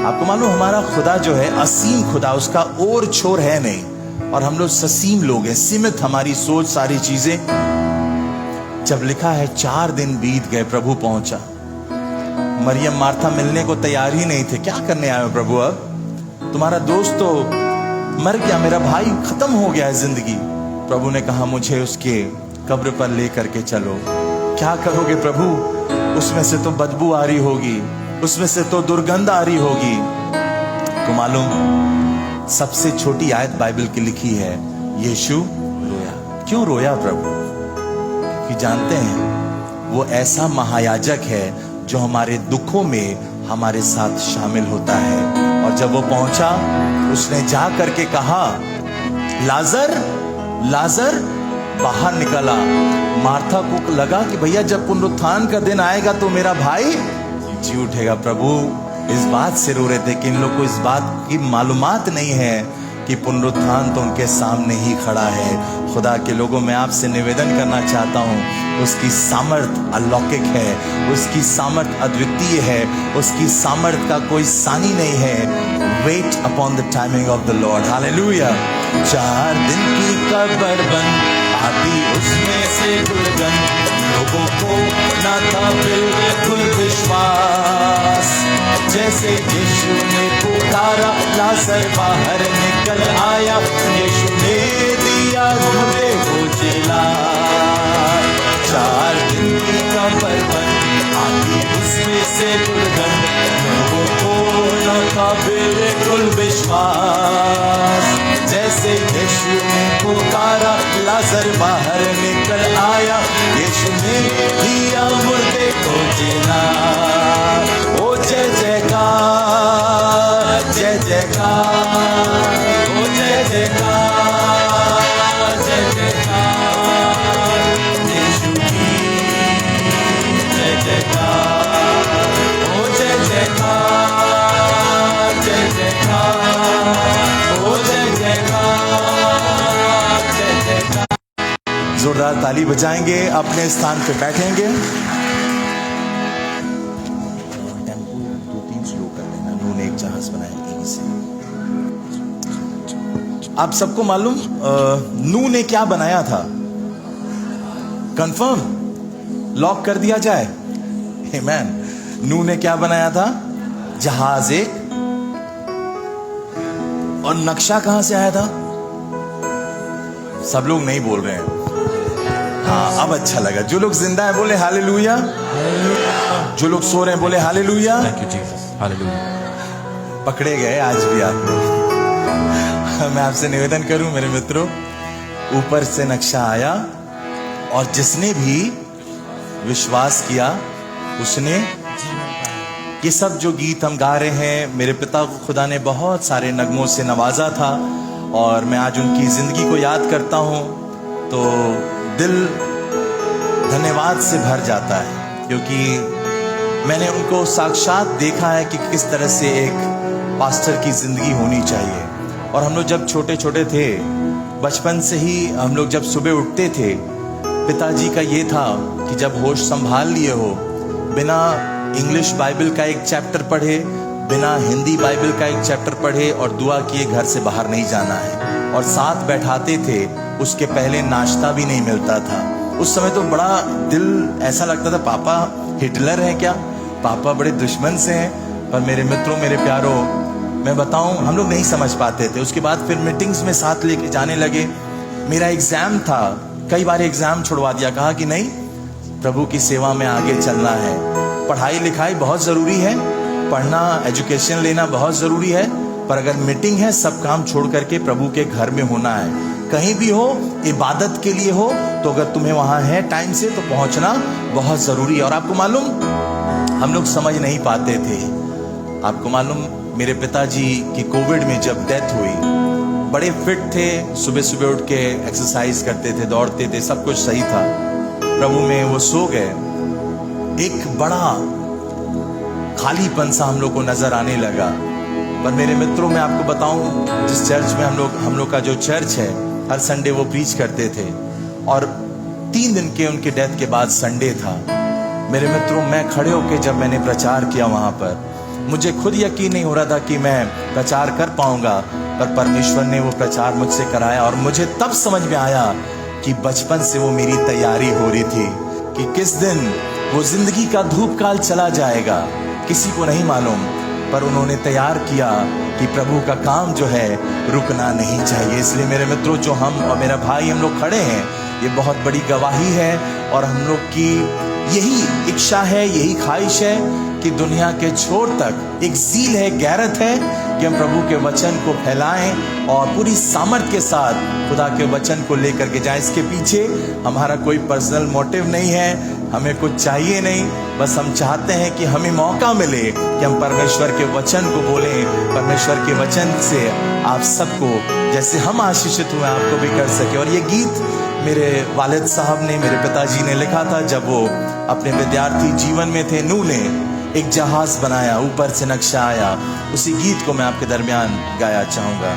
आपको मालूम हमारा खुदा जो है असीम खुदा, उसका और छोर है नहीं, और हम लोग ससीम लोग हैं, सीमित हमारी सोच सारी चीजें। जब लिखा है 4 दिन बीत गए, प्रभु पहुंचा। मरियम मार्था मिलने को तैयार ही नहीं थे। क्या करने आए हो प्रभु, अब तुम्हारा दोस्त तो मर गया, मेरा भाई खत्म हो गया है जिंदगी। प्रभु ने कहा मुझे उसके कब्र पर लेकर के चलो। क्या करोगे प्रभु, उसमें से तो बदबू आ रही होगी, उसमें से तो दुर्गंध आ रही होगी। तो मालूम सबसे छोटी आयत बाइबल की लिखी है, यीशु रोया। क्यों रोया प्रभु? कि जानते हैं वो ऐसा महायाजक है जो हमारे दुखों में हमारे साथ शामिल होता है। और जब वो पहुंचा, उसने जा करके कहा लाजर, लाजर बाहर निकला। मार्था को लगा कि भैया जब पुनरुत्थान का दिन आएगा तो मेरा भाई जी उठेगा। प्रभु इस बात से रो रहे थे कि इन लोग को इस बात की मालूमात नहीं है कि पुनरुत्थान तो उनके सामने ही खड़ा है। खुदा के लोगों, मैं आपसे निवेदन करना चाहता हूँ, उसकी सामर्थ अलौकिक है, उसकी सामर्थ अद्वितीय है, उसकी सामर्थ का कोई सानी नहीं है। Weight upon the timing of the Lord. Hallelujah. 4 दिन की कब्र बंद, आती उसमें से दुर्गंध, लोगों को न था बिल्कुल विश्वास। जैसे यीशु ने पुकारा, लाजर बाहर निकल आया, यीशु ने दिया मुझे वो जिला। 4 दिन की कब्र बंद, आती उसमें से दुर्गंध, लोगों को न था बिल्कुल विश्वास। जैसे यीशु ने पुकारा, लाजर बाहर निकल आया, यीशु ने दिया मुर्दे को जिला। ओ जय जयकार, जय जयकार, ओ जय जयकार, जय जयकार, यीशु की जय जयकार, ओ जय जयकार, जय जयकार, ओ जय जयकार, जय जयकार। जोरदार ताली बजाएंगे, अपने स्थान पे बैठेंगे। टेम्पो 2-3 स्लो कर लेना, नून एक जहाज बनाएंगे। आप सबको मालूम नूह ने क्या बनाया था? कंफर्म, लॉक कर दिया जाए। आमीन। नूह ने क्या बनाया था? जहाज एक। और नक्शा कहां से आया था? सब लोग नहीं बोल रहे हैं। हाँ, अब अच्छा लगा। जो लोग जिंदा है बोले हालेलुया, जो लोग सो रहे हैं बोले hallelujah. Thank you Jesus, hallelujah. पकड़े गए आज भी आप लोग। मैं आपसे निवेदन करूं मेरे मित्रों, ऊपर से नक्शा आया और जिसने भी विश्वास किया उसने, ये सब जो गीत हम गा रहे हैं, मेरे पिता को खुदा ने बहुत सारे नगमों से नवाजा था और मैं आज उनकी जिंदगी को याद करता हूं तो दिल धन्यवाद से भर जाता है, क्योंकि मैंने उनको साक्षात देखा है कि किस तरह से एक पास्टर की जिंदगी होनी चाहिए। और हम लोग जब छोटे छोटे थे, बचपन से ही हम लोग जब सुबह उठते थे, पिताजी का ये था कि जब होश संभाल लिए हो, बिना इंग्लिश बाइबल का एक चैप्टर पढ़े, बिना हिंदी बाइबल का एक चैप्टर पढ़े और दुआ किए घर से बाहर नहीं जाना है। और साथ बैठाते थे, उसके पहले नाश्ता भी नहीं मिलता था। उस समय तो बड़ा दिल ऐसा लगता था, पापा हिटलर है क्या, पापा बड़े दुश्मन से हैं। पर मेरे मित्रों, मेरे प्यारों, मैं बताऊं, हम लोग नहीं समझ पाते थे। उसके बाद फिर मीटिंग्स में साथ लेके जाने लगे। मेरा एग्जाम था, कई बार एग्जाम छुड़वा दिया, कहा कि नहीं, प्रभु की सेवा में आगे चलना है। पढ़ाई लिखाई बहुत जरूरी है, पढ़ना, एजुकेशन लेना बहुत जरूरी है, पर अगर मीटिंग है, सब काम छोड़ करके प्रभु के घर में होना है। कहीं भी हो, इबादत के लिए हो, तो अगर तुम्हें वहां है टाइम से, तो पहुंचना बहुत जरूरी है। और आपको मालूम, हम लोग समझ नहीं पाते थे। आपको मालूम, मेरे पिताजी की कोविड में जब डेथ हुई, बड़े फिट थे, सुबह सुबह उठ के एक्सरसाइज करते थे, दौड़ते थे, सब कुछ सही था। प्रभु में वो सो गए। एक बड़ा खालीपन सा हम लोग को नजर आने लगा। पर मेरे मित्रों, मैं आपको बताऊं, जिस चर्च में हम लोग का जो चर्च है, हर संडे वो प्रीच करते थे, और 3 दिन के उनके डेथ के बाद संडे था। मेरे मित्रों, मैं खड़े होकर जब मैंने प्रचार किया वहां पर, मुझे खुद यकीन नहीं हो रहा था कि मैं प्रचार कर पाऊंगा, पर परमेश्वर ने वो प्रचार मुझसे कराया। और मुझे तब समझ में आया कि बचपन से वो मेरी तैयारी हो रही थी कि किस दिन वो जिंदगी का धूप काल चला जाएगा, किसी को नहीं मालूम, पर उन्होंने तैयार किया कि प्रभु का काम जो है रुकना नहीं चाहिए। इसलिए मेरे मित्रों, जो हम और मेरा भाई हम लोग खड़े हैं, ये बहुत बड़ी गवाही है। और हम लोग की यही इच्छा है, यही ख्वाहिश है कि दुनिया के छोर तक एक ज़ील है, गैरत है कि हम प्रभु के वचन को फैलाएं और पूरी सामर्थ के साथ खुदा के वचन को लेकर के जाएं। इसके पीछे हमारा कोई पर्सनल मोटिव नहीं है, हमें कुछ चाहिए नहीं, बस हम चाहते हैं कि हमें मौका मिले कि हम परमेश्वर के वचन को बोलें। परमेश्वर के वचन से आप सबको, जैसे हम आशीषित हुए, आपको भी कर सके। और ये गीत मेरे वालिद साहब ने, मेरे पिताजी ने लिखा था जब वो अपने विद्यार्थी जीवन में थे। नूह ने एक जहाज बनाया, ऊपर से नक्शा आया। उसी गीत को मैं आपके दरमियान गाया चाहूंगा।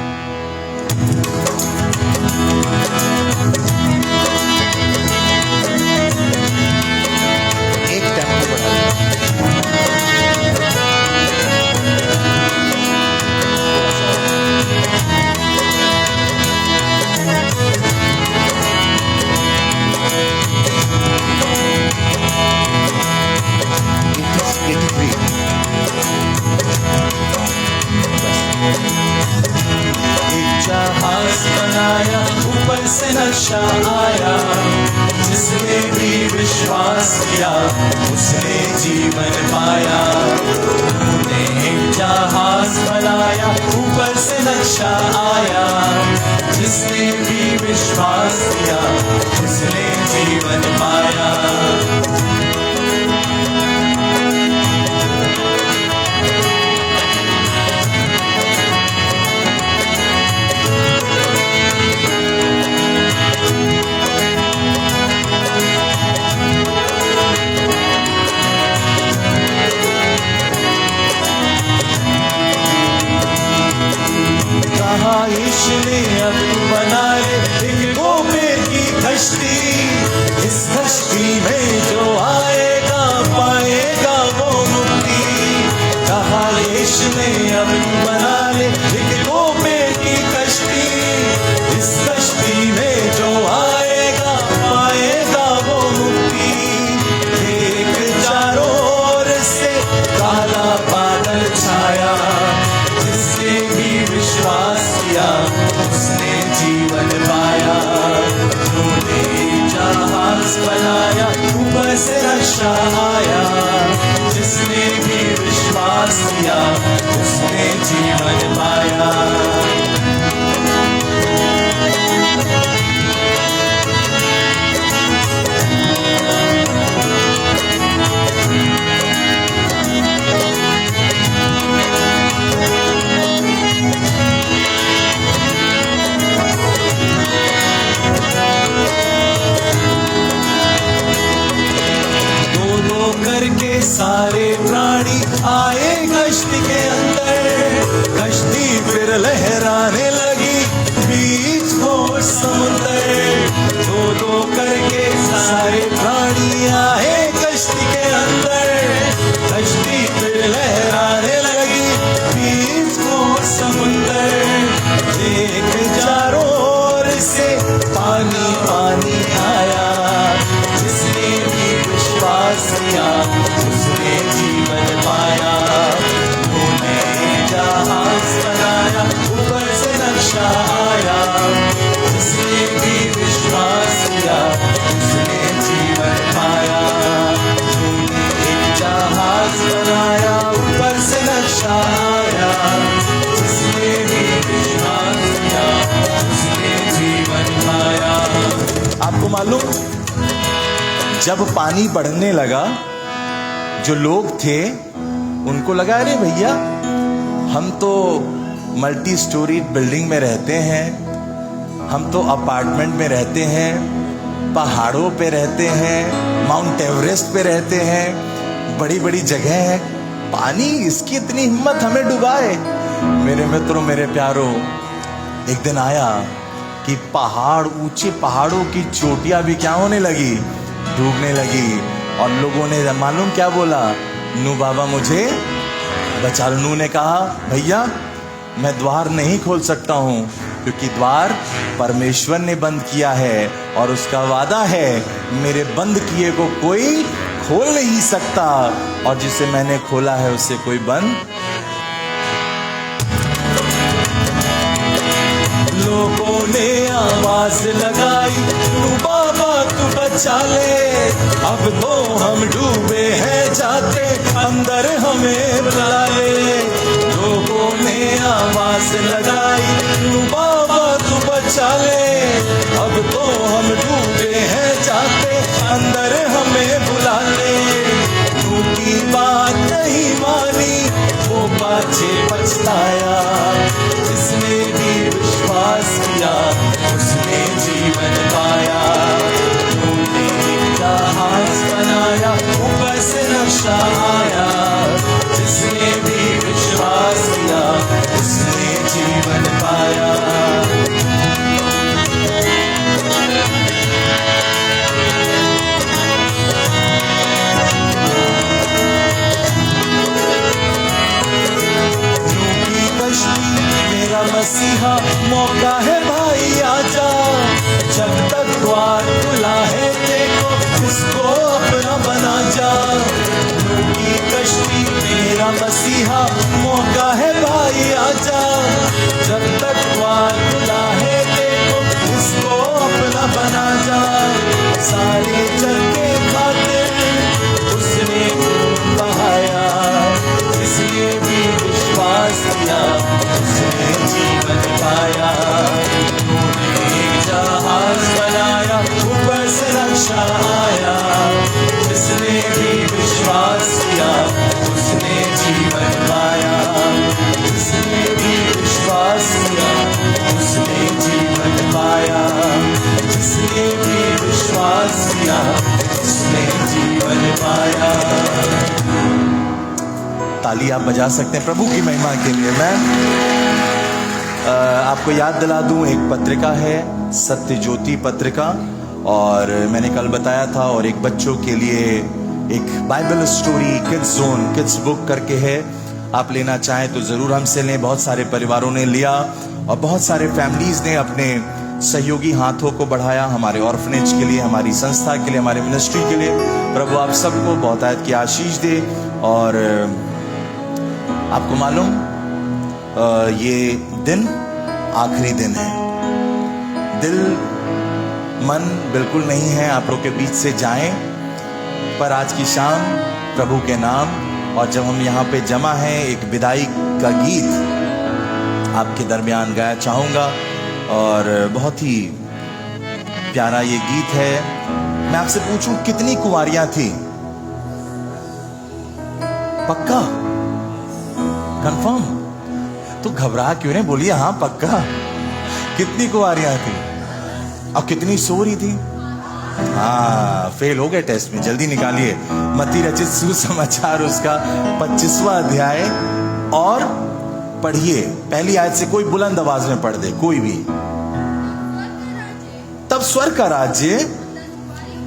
एक टेम्पो बढ़ा बनाया, ऊपर से नक्शा आया, जिसने भी विश्वास किया उसने जीवन पाया। तूने एक जहाज बनाया, ऊपर से नक्शा आया, जिसने भी विश्वास किया उसने जीवन पाया। ने अब बनाए एक गोमे की कश्ती, इस कश्ती में जो आएगा पाएगा वो मुक्ति। कहा यीशु ने अब बना ले एक गोमे की कश्ती, इस कश्ती में जो आएगा पाएगा वो मुक्ति। एक चारों ओर से काला बादल छाया, जिसने भी विश्वास किया उसने जीवन पाया। तूने जहाज बनाया, ऊपर से नक्शा आया, जिसने भी विश्वास किया उसने जीवन पाया। करके सारे प्राणी आए कश्ती के अंदर, कश्ती फिर लहराने लगी बीच घोर समुंदर। दो दो करके सारे प्राणी आए कश्ती के अंदर, कश्ती फिर लहराने लगी जब पानी बढ़ने लगा, जो लोग थे उनको लगा अरे भैया हम तो मल्टी स्टोरी बिल्डिंग में रहते हैं, हम तो अपार्टमेंट में रहते हैं, पहाड़ों पे रहते हैं, माउंट एवरेस्ट पे रहते हैं, बड़ी बड़ी जगह है, पानी इसकी इतनी हिम्मत हमें डुबाए। मेरे मित्रों, मेरे प्यारों, एक दिन आया कि पहाड़, ऊंचे पहाड़ों की चोटियां भी क्या होने लगी, डूबने लगी। और लोगों ने मालूम क्या बोला, नू बाबा मुझे बचा लो। नू ने कहा भैया मैं द्वार नहीं खोल सकता हूं, क्योंकि द्वार परमेश्वर ने बंद किया है और उसका वादा है मेरे बंद किए को कोई खोल नहीं सकता, और जिसे मैंने खोला है उसे कोई बंद। लोगों ने आवाज लगाई, तू बाबा तू बचा ले, अब तो हम डूबे हैं जाते, अंदर हमें बुला ले। लोगों ने आवाज लगाई, तू बाबा तू बचा ले, अब तो हम डूबे हैं जाते, अंदर हमें बुला ले। तू की बात नहीं मानी, वो पाछे पछताया, जिसने भी विश्वास किया उसने जीवन पाया। तूने जहाज बनाया, ऊपर से नक्शा आया, जिसने भी विश्वास किया उसने जीवन पाया। मेरा मसीहा मौका है भाई आजा, जब तक द्वार खुला है देखो इसको अपना बना जा। की कश्ती मेरा मसीहा मौका है भाई आजा, जब तक द्वार खुला है देखो इसको अपना बना जा। सारे जग के खातिर उसने खून बहाया, इसलिए भी विश्वास किया उसने जीवन पाया। तूने एक जहाज बनाया, ऊपर से नक्शा आया, जिसने भी विश्वास किया उसने जीवन पाया। जिसने भी विश्वास किया उसने जीवन पाया। जिसने भी विश्वास किया उसने जीवन पाया। ताली आप बजा सकते हैं प्रभु की महिमा के लिए। मैं आपको याद दिला दूं, एक पत्रिका है सत्य ज्योति पत्रिका, और मैंने कल बताया था, और एक बच्चों के लिए एक Bible story kids zone, kids book करके है, आप लेना चाहें तो जरूर हमसे लें। बहुत सारे परिवारों ने लिया और बहुत सारे फैमिलीज ने अपने सहयोगी हाथों को बढ़ाया हमारे ऑर्फनेज के लिए, हमारी संस्था के लिए, हमारे मिनिस्ट्री के लिए। प्रभु आप सबको बहुत आयत की आशीष दे। और आपको मालूम ये दिन आखिरी दिन है, दिल मन बिल्कुल नहीं है आप लोग के बीच से जाएं, पर आज की शाम प्रभु के नाम, और जब हम यहाँ पे जमा हैं, एक विदाई का गीत आपके दरमियान गाया चाहूँगा, और बहुत ही प्यारा ये गीत है। मैं आपसे पूछूं कितनी कुंवारियां थी? पक्का? कंफर्म? तो घबरा क्यों नहीं, बोलिए हाँ पक्का। कितनी कुंवारियां थी और कितनी सो रही थी? हाँ, फेल हो गए टेस्ट में, जल्दी निकालिए। मत्ती रचित सुसमाचार उसका 25वां अध्याय, और पढ़िए पहली आयत से। कोई बुलंद आवाज में पढ़ दे, कोई भी। तब स्वर्ग का राज्य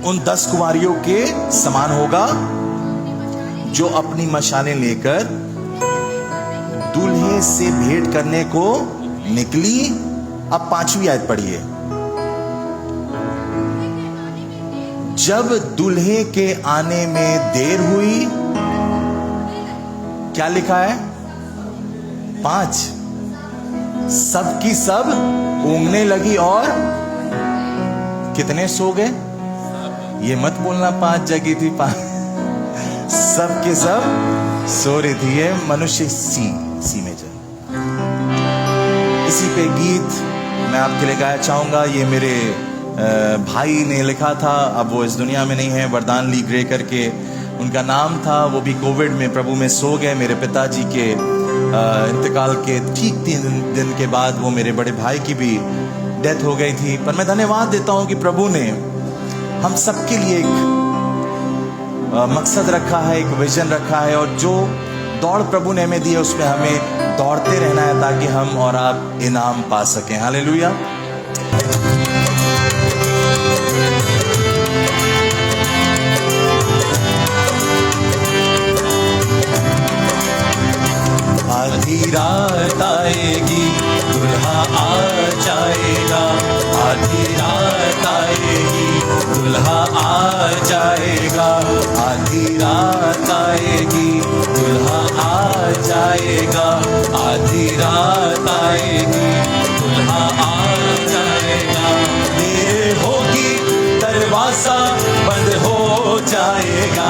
उन 10 कुंवारियों के समान होगा जो अपनी मशालें लेकर दूल्हे से भेंट करने को निकली। अब 5वीं आयत पढ़िए। जब दूल्हे के आने में देर हुई, क्या लिखा है? 5, सब की सब ऊँघने लगी और कितने सो गए? ये मत बोलना 5 जगी थी, 5 सब के सब सो रही थी। ये मनुष्य सी में चल। इसी पे गीत मैं आपके लिए गाया चाहूंगा। ये मेरे भाई ने लिखा था, अब वो इस दुनिया में नहीं है, वरदान ली ग्रे करके उनका नाम था। वो भी कोविड में प्रभु में सो गए। मेरे पिताजी के इंतकाल के ठीक 3 दिन के बाद वो मेरे बड़े भाई की भी डेथ हो गई थी। पर मैं धन्यवाद देता हूं कि प्रभु ने हम सबके लिए एक मकसद रखा है, एक विजन रखा है, और जो दौड़ प्रभु ने हमें दी है उसमें हमें दौड़ते रहना है ताकि हम और आप इनाम पा सकें। हालेलुया। आधी रात आएगी, दुल्हा आ जाएगा। आधी रात आएगी, दुल्हा आ जाएगा। आधी रात आएगी, दुल्हा आ जाएगा। आधी रात आएगी, दुल्हा आ जाएगा। देर होगी, दरवाजा बंद हो जाएगा।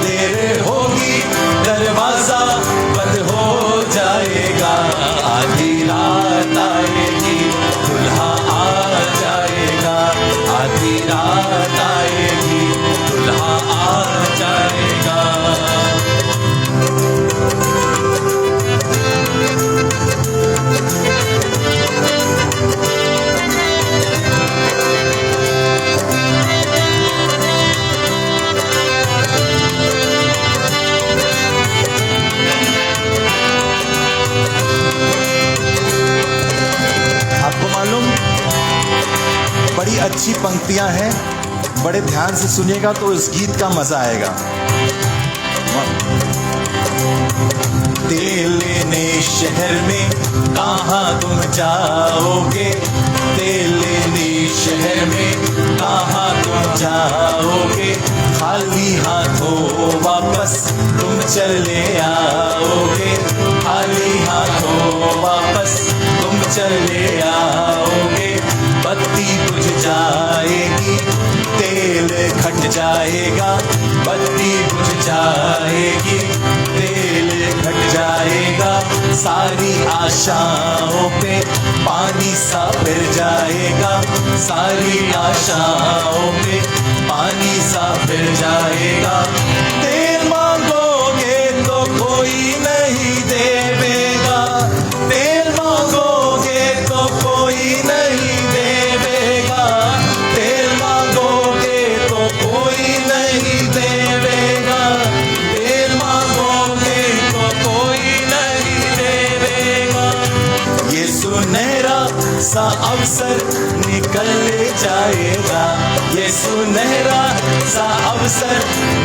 देर होगी, दरवाजा बंद हो जाएगा। आधी रात आएगी, दुल्हा आ जाएगा। आधी रात आएगी, दुल्हा आ जाएगा। आपको मालूम, बड़ी अच्छी पंक्तियां हैं, बड़े ध्यान से सुनिएगा तो इस गीत का मजा आएगा। तेल लेने शहर में कहाँ तुम जाओगे? तेल लेने शहर में कहाँ तुम जाओगे? खाली हाथों वापस तुम चले आओगे। खाली हाथों वापस तुम चले आओगे। बत्ती बुझ जाएगी, तेल घट जाएगा। बत्ती बुझ जाएगी, तेल घट जाएगा। सारी आशाओं पे पानी सा फिर जाएगा। सारी आशाओं पे पानी सा फिर जाएगा। तेल मांगोगे तो कोई नहीं देवेगा। तेल मांगोगे तो कोई नहीं देवेगा। तेल मांगोगे तो कोई नहीं देवेगा। तेल मांगोगे तो कोई नहीं देवेगा। ये सुनहरा सा अवसर निकल जाएगा। ये सुनहरा सा अवसर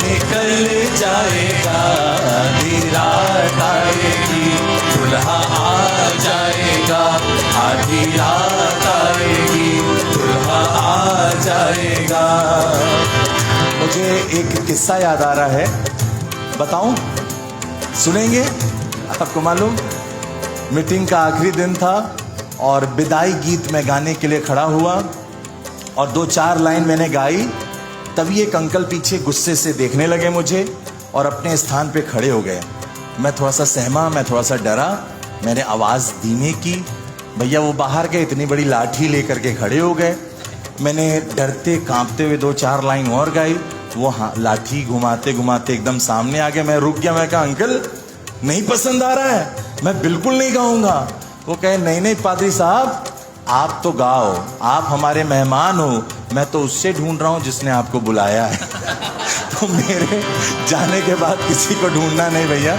निकल जाएगा। आधी रात आएगी, दुल्हा आ जाएगा। आधी रात आएगी, दुल्हा आ जाएगा। मुझे एक किस्सा याद आ रहा है, बताऊं? सुनेंगे? आपको मालूम, मीटिंग का आखिरी दिन था और विदाई गीत में गाने के लिए खड़ा हुआ और 2-4 लाइन मैंने गाई। तभी एक अंकल पीछे गुस्से से देखने लगे मुझे और अपने स्थान पे खड़े हो गए। मैं थोड़ा सा सहमा, मैं थोड़ा सा डरा। मैंने आवाज़ धीमे की। भैया वो बाहर गए, इतनी बड़ी लाठी लेकर के खड़े हो गए। मैंने डरते कांपते हुए 2-4 लाइन और गाई। वो लाठी घुमाते घुमाते एकदम सामने आ गए। मैं रुक गया। मैं कहा अंकल नहीं पसंद आ रहा है, मैं बिल्कुल नहीं गाऊंगा। वो कहे नहीं नहीं पादरी साहब, आप तो गाओ, आप हमारे मेहमान हो। मैं तो उससे ढूंढ रहा हूं जिसने आपको बुलाया है। तो मेरे जाने के बाद किसी को ढूंढना नहीं भैया।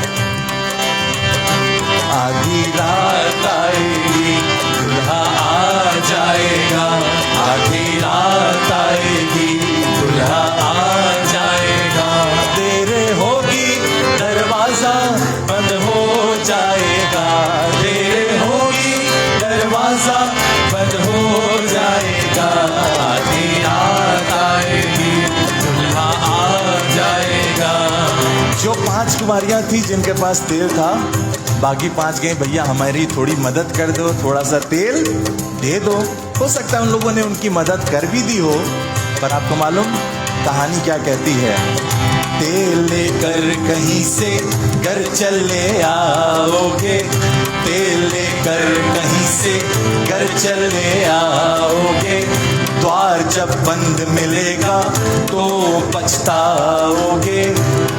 आधी रात आएगी, दुल्हा आ जाएगा। आधी रात आएगी, दुल्हा आ जाएगा। देर होगी, दरवाजा बंद हो जाएगा। देर होगी, दरवाजा बंद हो जाएगा। आधी रात आएगी, दुल्हा आ जाएगा। जो 5 कुमारियां थी जिनके पास तेल था, बाकी 5 गए भैया हमारी थोड़ी मदद कर दो, थोड़ा सा तेल दे दो। हो सकता है उन लोगों ने उनकी मदद कर भी दी हो, पर आपको मालूम कहानी क्या कहती है? तेल लेकर कहीं से घर चले आओगे। तेल लेकर कहीं से घर चले आओगे। द्वार द्वार जब बंद मिलेगा तो पछताओगे,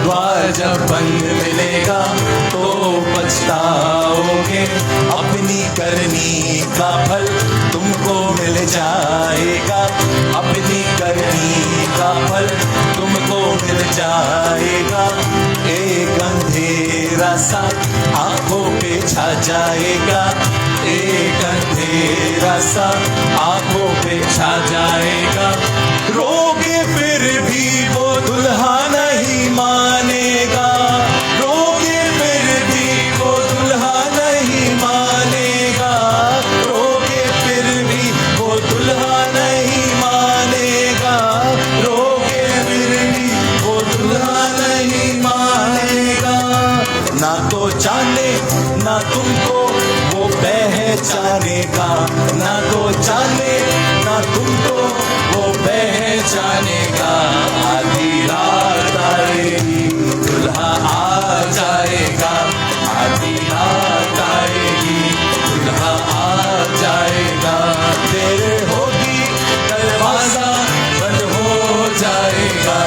द्वार जब बंद मिलेगा तो पछताओगे। अपनी करनी का फल तुमको मिल जाएगा, अपनी करनी का फल तुमको मिल जाएगा। एक अंधेरा सा आंखों पे छा जाएगा, एक अंधेरा सा आंखों पे छा जाएगा। रोगे फिर भी वो दुल्हा नहीं मानेगा, रोगे फिर भी वो दुल्हा नहीं मानेगा, रोगे फिर भी वो दुल्हा नहीं मानेगा, रोगे फिर भी वो दुल्हा नहीं मानेगा। ना तो जाने ना तुमको वो पहचानेगा, ना तो जाने ना तुमको वो पहचानेगा। आधी रात आएगी दुल्हा आ जाएगा, आधी रात आएगी दुल्हा आ जाएगा। देर होगी दरवाजा बंद हो जाएगा,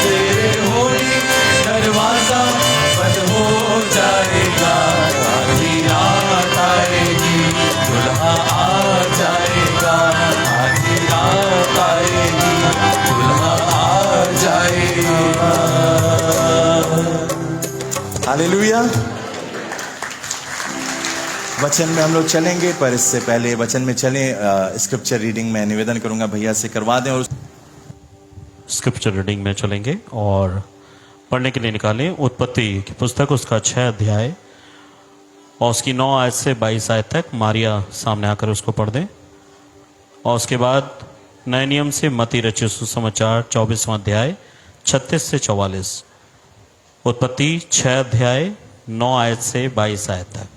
देर होगी दरवाजा बंद हो जाएगा। आधी रात आएगी दुल्हा आ जाएगा, आधी रात आएगी दुल्हा आ जाएगा। हालेलुया। वचन में हम लोग चलेंगे, पर इससे पहले वचन में चलें स्क्रिप्चर रीडिंग में निवेदन करूंगा भैया से करवा दें। और स्क्रिप्चर रीडिंग में चलेंगे और पढ़ने के लिए निकालें उत्पत्ति की पुस्तक, उसका 6 अध्याय और उसकी 9 आयत से 22 आयत तक। मारिया सामने आकर उसको पढ़ दें। और उसके बाद नए नियम से मत्ती रचित सुसमाचार 24वां अध्याय 36 से 44। उत्पत्ति 6 अध्याय 9 आयत से 22 आयत तक।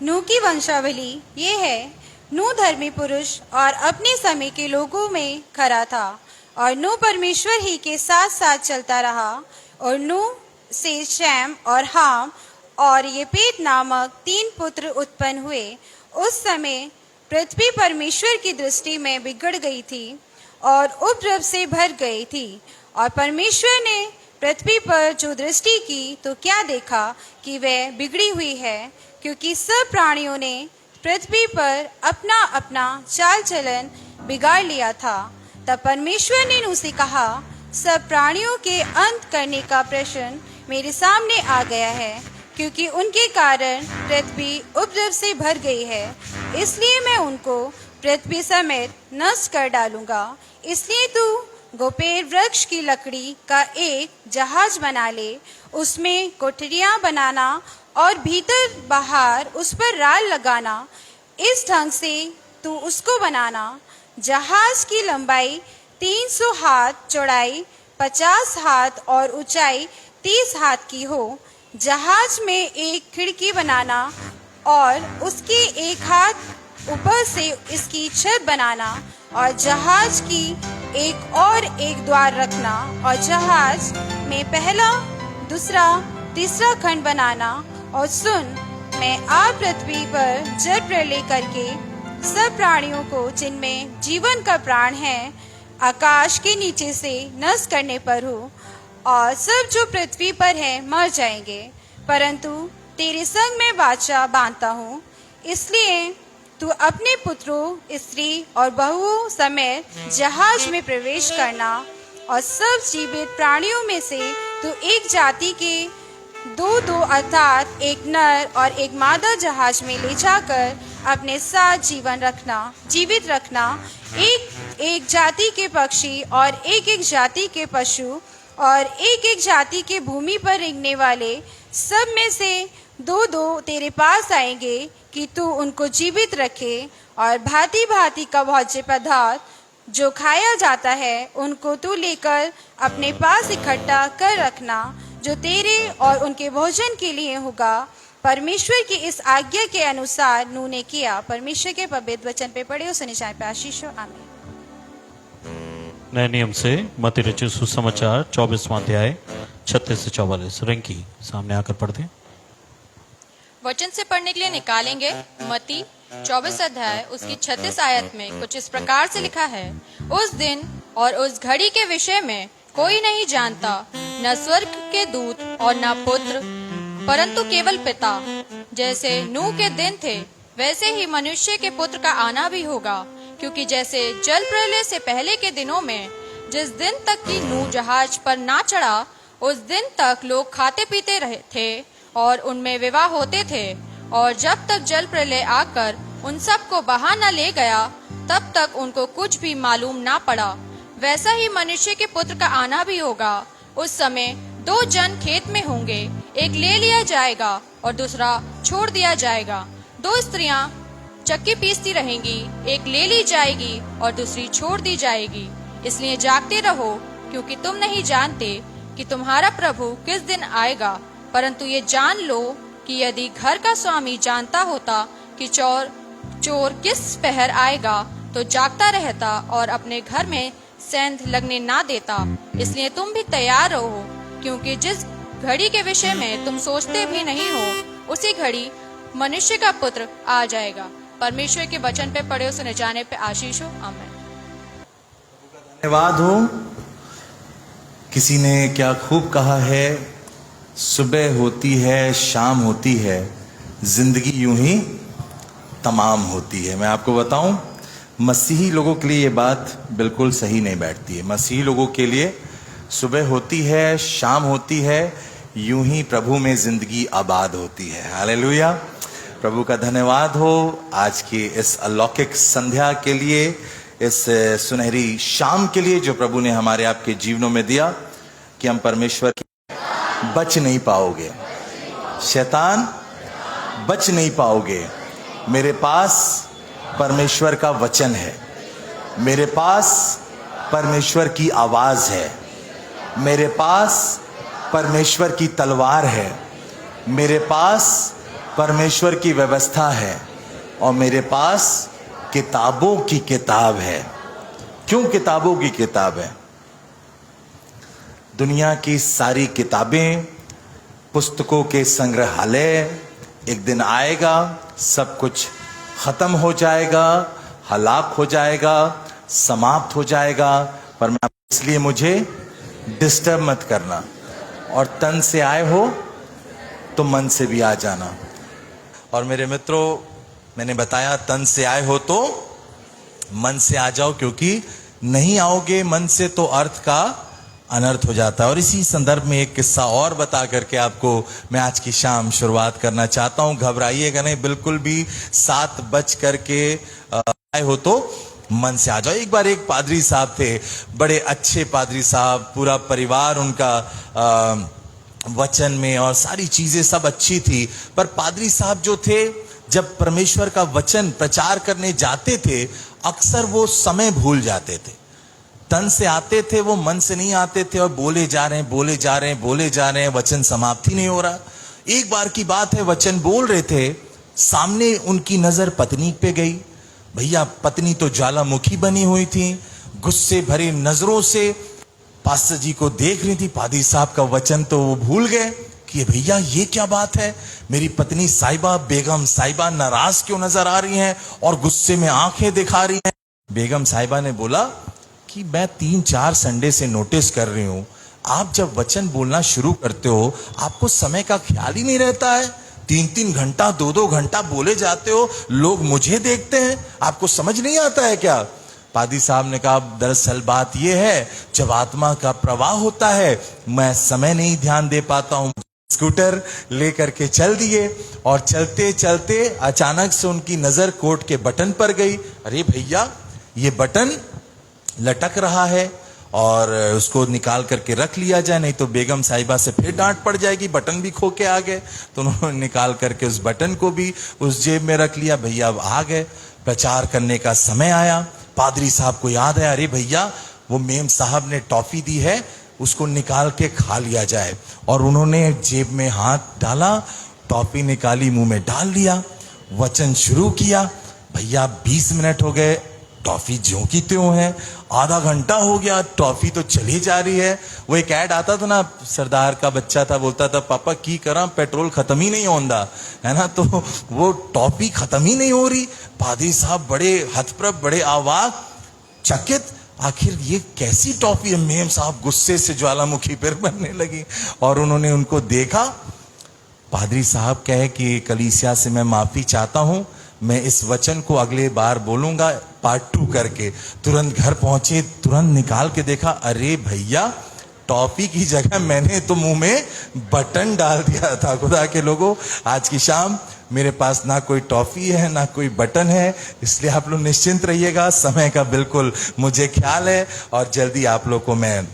नूह की वंशावली ये है। नूह धर्मी पुरुष और अपने समय के लोगों में खरा था, और नूह परमेश्वर ही के साथ साथ चलता रहा। और नूह से शैम और हाम और येपेत नामक 3 पुत्र उत्पन्न हुए। उस समय पृथ्वी परमेश्वर की दृष्टि में बिगड़ गई थी और उपद्रव से भर गई थी। और परमेश्वर ने पृथ्वी पर जो दृष्टि की तो क्या देखा कि वह बिगड़ी हुई है, क्योंकि सब प्राणियों ने पृथ्वी पर अपना अपना चाल चलन बिगाड़ लिया था। तब परमेश्वर ने नूह से कहा, सब प्राणियों के अंत करने का प्रश्न मेरे सामने आ गया है, क्योंकि उनके कारण पृथ्वी उपद्रव से भर गई है। इसलिए मैं उनको पृथ्वी समेत नष्ट कर डालूंगा। इसलिए तू गोपेर वृक्ष की लकड़ी का एक जहाज बना ले, उसमें कोठरियां बनाना और भीतर बाहर उस पर राल लगाना। इस ढंग से तू उसको बनाना। जहाज की लंबाई 300 हाथ, चौड़ाई 50 हाथ और ऊंचाई 30 हाथ की हो। जहाज में एक खिड़की बनाना और उसके एक हाथ ऊपर से इसकी छत बनाना, और जहाज की एक द्वार रखना, और जहाज में पहला, दूसरा, तीसरा खंड बनाना। और सुन, मैं आप पृथ्वी पर जल प्रलय करके सब प्राणियों को जिनमें जीवन का प्राण है आकाश के नीचे से नष्ट करने पर हूँ, और सब जो पृथ्वी पर है मर जाएंगे। परंतु तेरे संग मैं वाचा बांधता हूँ, इसलिए तू अपने पुत्रों, स्त्री और बहुओं समेत जहाज में प्रवेश करना, और सब जीवित प्राणियों में से तू एक जाति के 2 अर्थात एक नर और एक मादा जहाज में ले जाकर अपने साथ जीवित रखना। एक जाति के पक्षी और एक जाति के पशु और एक जाति के भूमि पर रेंगने वाले सब में से 2 तेरे पास आएंगे, कि तू उनको जीवित रखे। और भांति भांति का भोज्य पदार्थ जो खाया जाता है उनको तू लेकर अपने पास इकट्ठा कर रखना, जो तेरे और उनके भोजन के लिए होगा। परमेश्वर की इस आज्ञा के अनुसार नूह ने किया। परमेश्वर के पवित्र वचन पे पढ़े, उस निशान पे आशीष हो। आमीन। नए नियम से मत्ती रचित सुसमाचार 24वां अध्याय 36 से 44। रिंकी सामने आकर पढ़ दें। वचन से पढ़ने के लिए निकालेंगे मत्ती 24 अध्याय उसकी 36 आयत में कुछ इस प्रकार से लिखा है, उस दिन और उस घड़ी के विषय में कोई नहीं जानता, न स्वर्ग के दूत और न पुत्र, परंतु केवल पिता। जैसे नूह के दिन थे वैसे ही मनुष्य के पुत्र का आना भी होगा। क्योंकि जैसे जल प्रलय से पहले के दिनों में जिस दिन तक कि नूह जहाज पर ना चढ़ा, उस दिन तक लोग खाते पीते रहे थे और उनमें विवाह होते थे, और जब तक जल प्रलय आकर उन सब को बहा न ले गया, तब तक उनको कुछ भी मालूम ना पड़ा। वैसा ही मनुष्य के पुत्र का आना भी होगा। उस समय 2 जन खेत में होंगे, एक ले लिया जाएगा और दूसरा छोड़ दिया जाएगा। 2 स्त्रियां चक्की पीसती रहेंगी, एक ले ली जाएगी और दूसरी छोड़ दी जाएगी। इसलिए जागते रहो, क्योंकि तुम नहीं जानते कि तुम्हारा प्रभु किस दिन आएगा। परंतु ये जान लो कि यदि घर का स्वामी जानता होता कि चोर किस पहर आएगा, तो जागता रहता और अपने घर में सेंध लगने ना देता। इसलिए तुम भी तैयार रहो, क्योंकि जिस घड़ी के विषय में तुम सोचते भी नहीं हो, उसी घड़ी मनुष्य का पुत्र आ जाएगा। परमेश्वर के वचन पे पढ़े, सुने जाने पे आशीष हो। आमीन। धन्यवाद हो। किसी ने क्या खूब कहा है, सुबह होती है शाम होती है, जिंदगी यूं ही तमाम होती है। मैं आपको बताऊं, मसीही लोगों के लिए ये बात बिल्कुल सही नहीं बैठती है। मसीही लोगों के लिए सुबह होती है शाम होती है, यूं ही प्रभु में जिंदगी आबाद होती है। हालेलुया। प्रभु का धन्यवाद हो आज की इस अलौकिक संध्या के लिए, इस सुनहरी शाम के लिए जो प्रभु ने हमारे आपके जीवनों में दिया, कि हम परमेश्वर की बच नहीं पाओगे, शैतान बच नहीं पाओगे। मेरे पास परमेश्वर का वचन है, मेरे पास परमेश्वर की आवाज है, मेरे पास परमेश्वर की तलवार है, मेरे पास परमेश्वर की व्यवस्था है, और मेरे पास किताबों की किताब है। क्यों किताबों की किताब है? दुनिया की सारी किताबें, पुस्तकों के संग्रहालय एक दिन आएगा, सब कुछ खत्म हो जाएगा, हलाक हो जाएगा, समाप्त हो जाएगा। पर मैं इसलिए मुझे डिस्टर्ब मत करना, और तन से आए हो तो मन से भी आ जाना। और मेरे मित्रों, मैंने बताया तन से आए हो तो मन से आ जाओ, क्योंकि नहीं आओगे मन से तो अर्थ का अनर्थ हो जाता है। और इसी संदर्भ में एक किस्सा और बता करके आपको मैं आज की शाम शुरुआत करना चाहता हूं। घबराइएगा नहीं, बिल्कुल भी 7 बज करके आए हो तो मन से आ जाओ। एक बार एक पादरी साहब थे, बड़े अच्छे पादरी साहब, पूरा परिवार उनका वचन में और सारी चीजें सब अच्छी थी। पर पादरी साहब जो थे, जब परमेश्वर का वचन प्रचार करने जाते थे, अक्सर वो समय भूल जाते थे। तन से आते थे, वो मन से नहीं आते थे, और बोले जा रहे हैं, वचन समाप्ति नहीं हो रहा। एक बार की बात है, वचन बोल रहे थे, सामने उनकी नजर पत्नी पे गई। भैया पत्नी तो ज्वालामुखी बनी हुई थी, गुस्से भरी नजरों से पास्टर जी को देख रही थी। पादरी साहब का वचन तो वो भूल गए कि भैया ये क्या बात है, मेरी पत्नी साहिबा, बेगम साहिबा नाराज क्यों नजर आ रही हैं और गुस्से में आंखें दिखा रही हैं। बेगम साहिबा ने बोला कि मैं 3-4 संडे से नोटिस कर रही हूं, आप जब वचन बोलना शुरू करते हो, आपको समय का ख्याल ही नहीं रहता है। 3-3 घंटा 2-2 घंटा बोले जाते हो, लोग मुझे देखते हैं, आपको समझ नहीं आता है क्या? पादी साहब ने कहा, दरअसल बात यह है, जब आत्मा का प्रवाह होता है, मैं समय नहीं ध्यान दे पाता हूं। स्कूटर लेकर के चल दिए, और चलते चलते अचानक से उनकी नजर कोट के बटन पर गई। अरे भैया, ये बटन लटक रहा है, और उसको निकाल करके रख लिया जाए, नहीं तो बेगम साहिबा से फिर डांट पड़ जाएगी। बटन भी खो के आ गए, तो उन्होंने निकाल करके उस बटन को भी उस जेब में रख लिया। भैया अब आ गए, प्रचार करने का समय आया। पादरी साहब को याद है, अरे भैया वो मेम साहब ने टॉफी दी है, उसको निकाल के खा लिया जाए। और उन्होंने जेब में हाथ डाला, टॉफी निकाली, मुंह में डाल लिया, वचन शुरू किया। भैया 20 मिनट हो गए, टॉफी ज्यों की त्यों है। आधा घंटा हो गया, टॉफी तो चली जा रही है। वो एक ऐड आता था ना, सरदार का बच्चा था, बोलता था पापा की करा पेट्रोल खत्म ही नहीं होंदा, है ना। तो वो टॉफी खत्म ही नहीं हो रही। पादरी साहब बड़े हतप्रभ, बड़े आवाक, चकित, आखिर ये कैसी टॉफी है। मेम साहब गुस्से से ज्वालामुखी फिर बनने लगी और उन्होंने उनको देखा। पादरी साहब कहे कि कलीसिया से मैं माफी चाहता हूं, मैं इस वचन को अगले बार बोलूंगा पार्ट 2 करके। तुरंत घर पहुंचे, तुरंत निकाल के देखा, अरे भैया टॉफी की जगह मैंने तो मुंह में बटन डाल दिया था। खुदा के लोगों, आज की शाम मेरे पास ना कोई टॉफी है ना कोई बटन है, इसलिए आप लोग निश्चिंत रहिएगा, समय का बिल्कुल मुझे ख्याल है और जल्दी आप लोग को मैं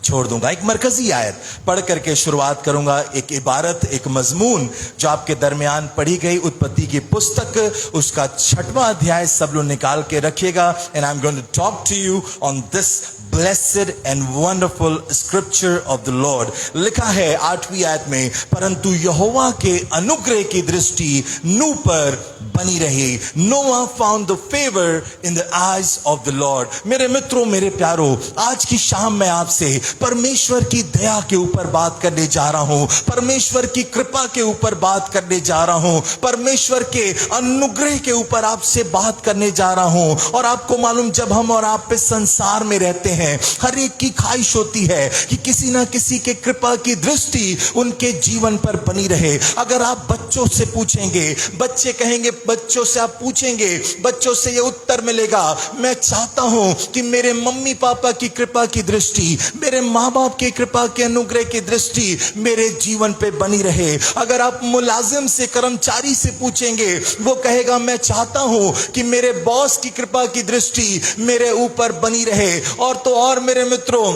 छोड़ दूंगा। एक मरकजी आयत पढ़ करके शुरुआत करूंगा, एक इबारत, एक मजमून जो आपके दरमियान पढ़ी गई उत्पत्ति की पुस्तक, उसका 6वां अध्याय सब लोग निकाल के रखिएगा। And I am going to talk to you on this blessed and wonderful scripture of the Lord. लिखा है 8वीं आयत में, परंतु यहोवा के अनुग्रह की दृष्टि नूह पर बनी रही। नोआ found the favour in the eyes of the Lord. मेरे मित्रों, मेरे प्यारों, आज की शाम मैं आपसे परमेश्वर की दया के ऊपर बात करने जा रहा हूं, परमेश्वर की कृपा के ऊपर बात करने जा रहा हूं, परमेश्वर के अनुग्रह के ऊपर आपसे बात करने जा रहा हूं। और आपको मालूम, जब हम और आप पे संसार में रहते हैं, हर एक की ख्वाहिश होती है कि किसी ना किसी के कृपा की दृष्टि उनके जीवन पर बनी रहे। अगर आप बच्चों से पूछेंगे, बच्चे कहेंगे, बच्चों से आप पूछेंगे, बच्चों से ये उत्तर मिलेगा, मैं चाहता हूं कि मेरे मम्मी पापा की कृपा की दृष्टि, मेरे माँ बाप की कृपा के अनुग्रह की दृष्टि मेरे जीवन पे बनी रहे। अगर आप मुलाजिम से, कर्मचारी से पूछेंगे, वो कहेगा मैं चाहता हूं कि मेरे बॉस की कृपा की दृष्टि मेरे ऊपर बनी रहे। और तो और मेरे मित्रों,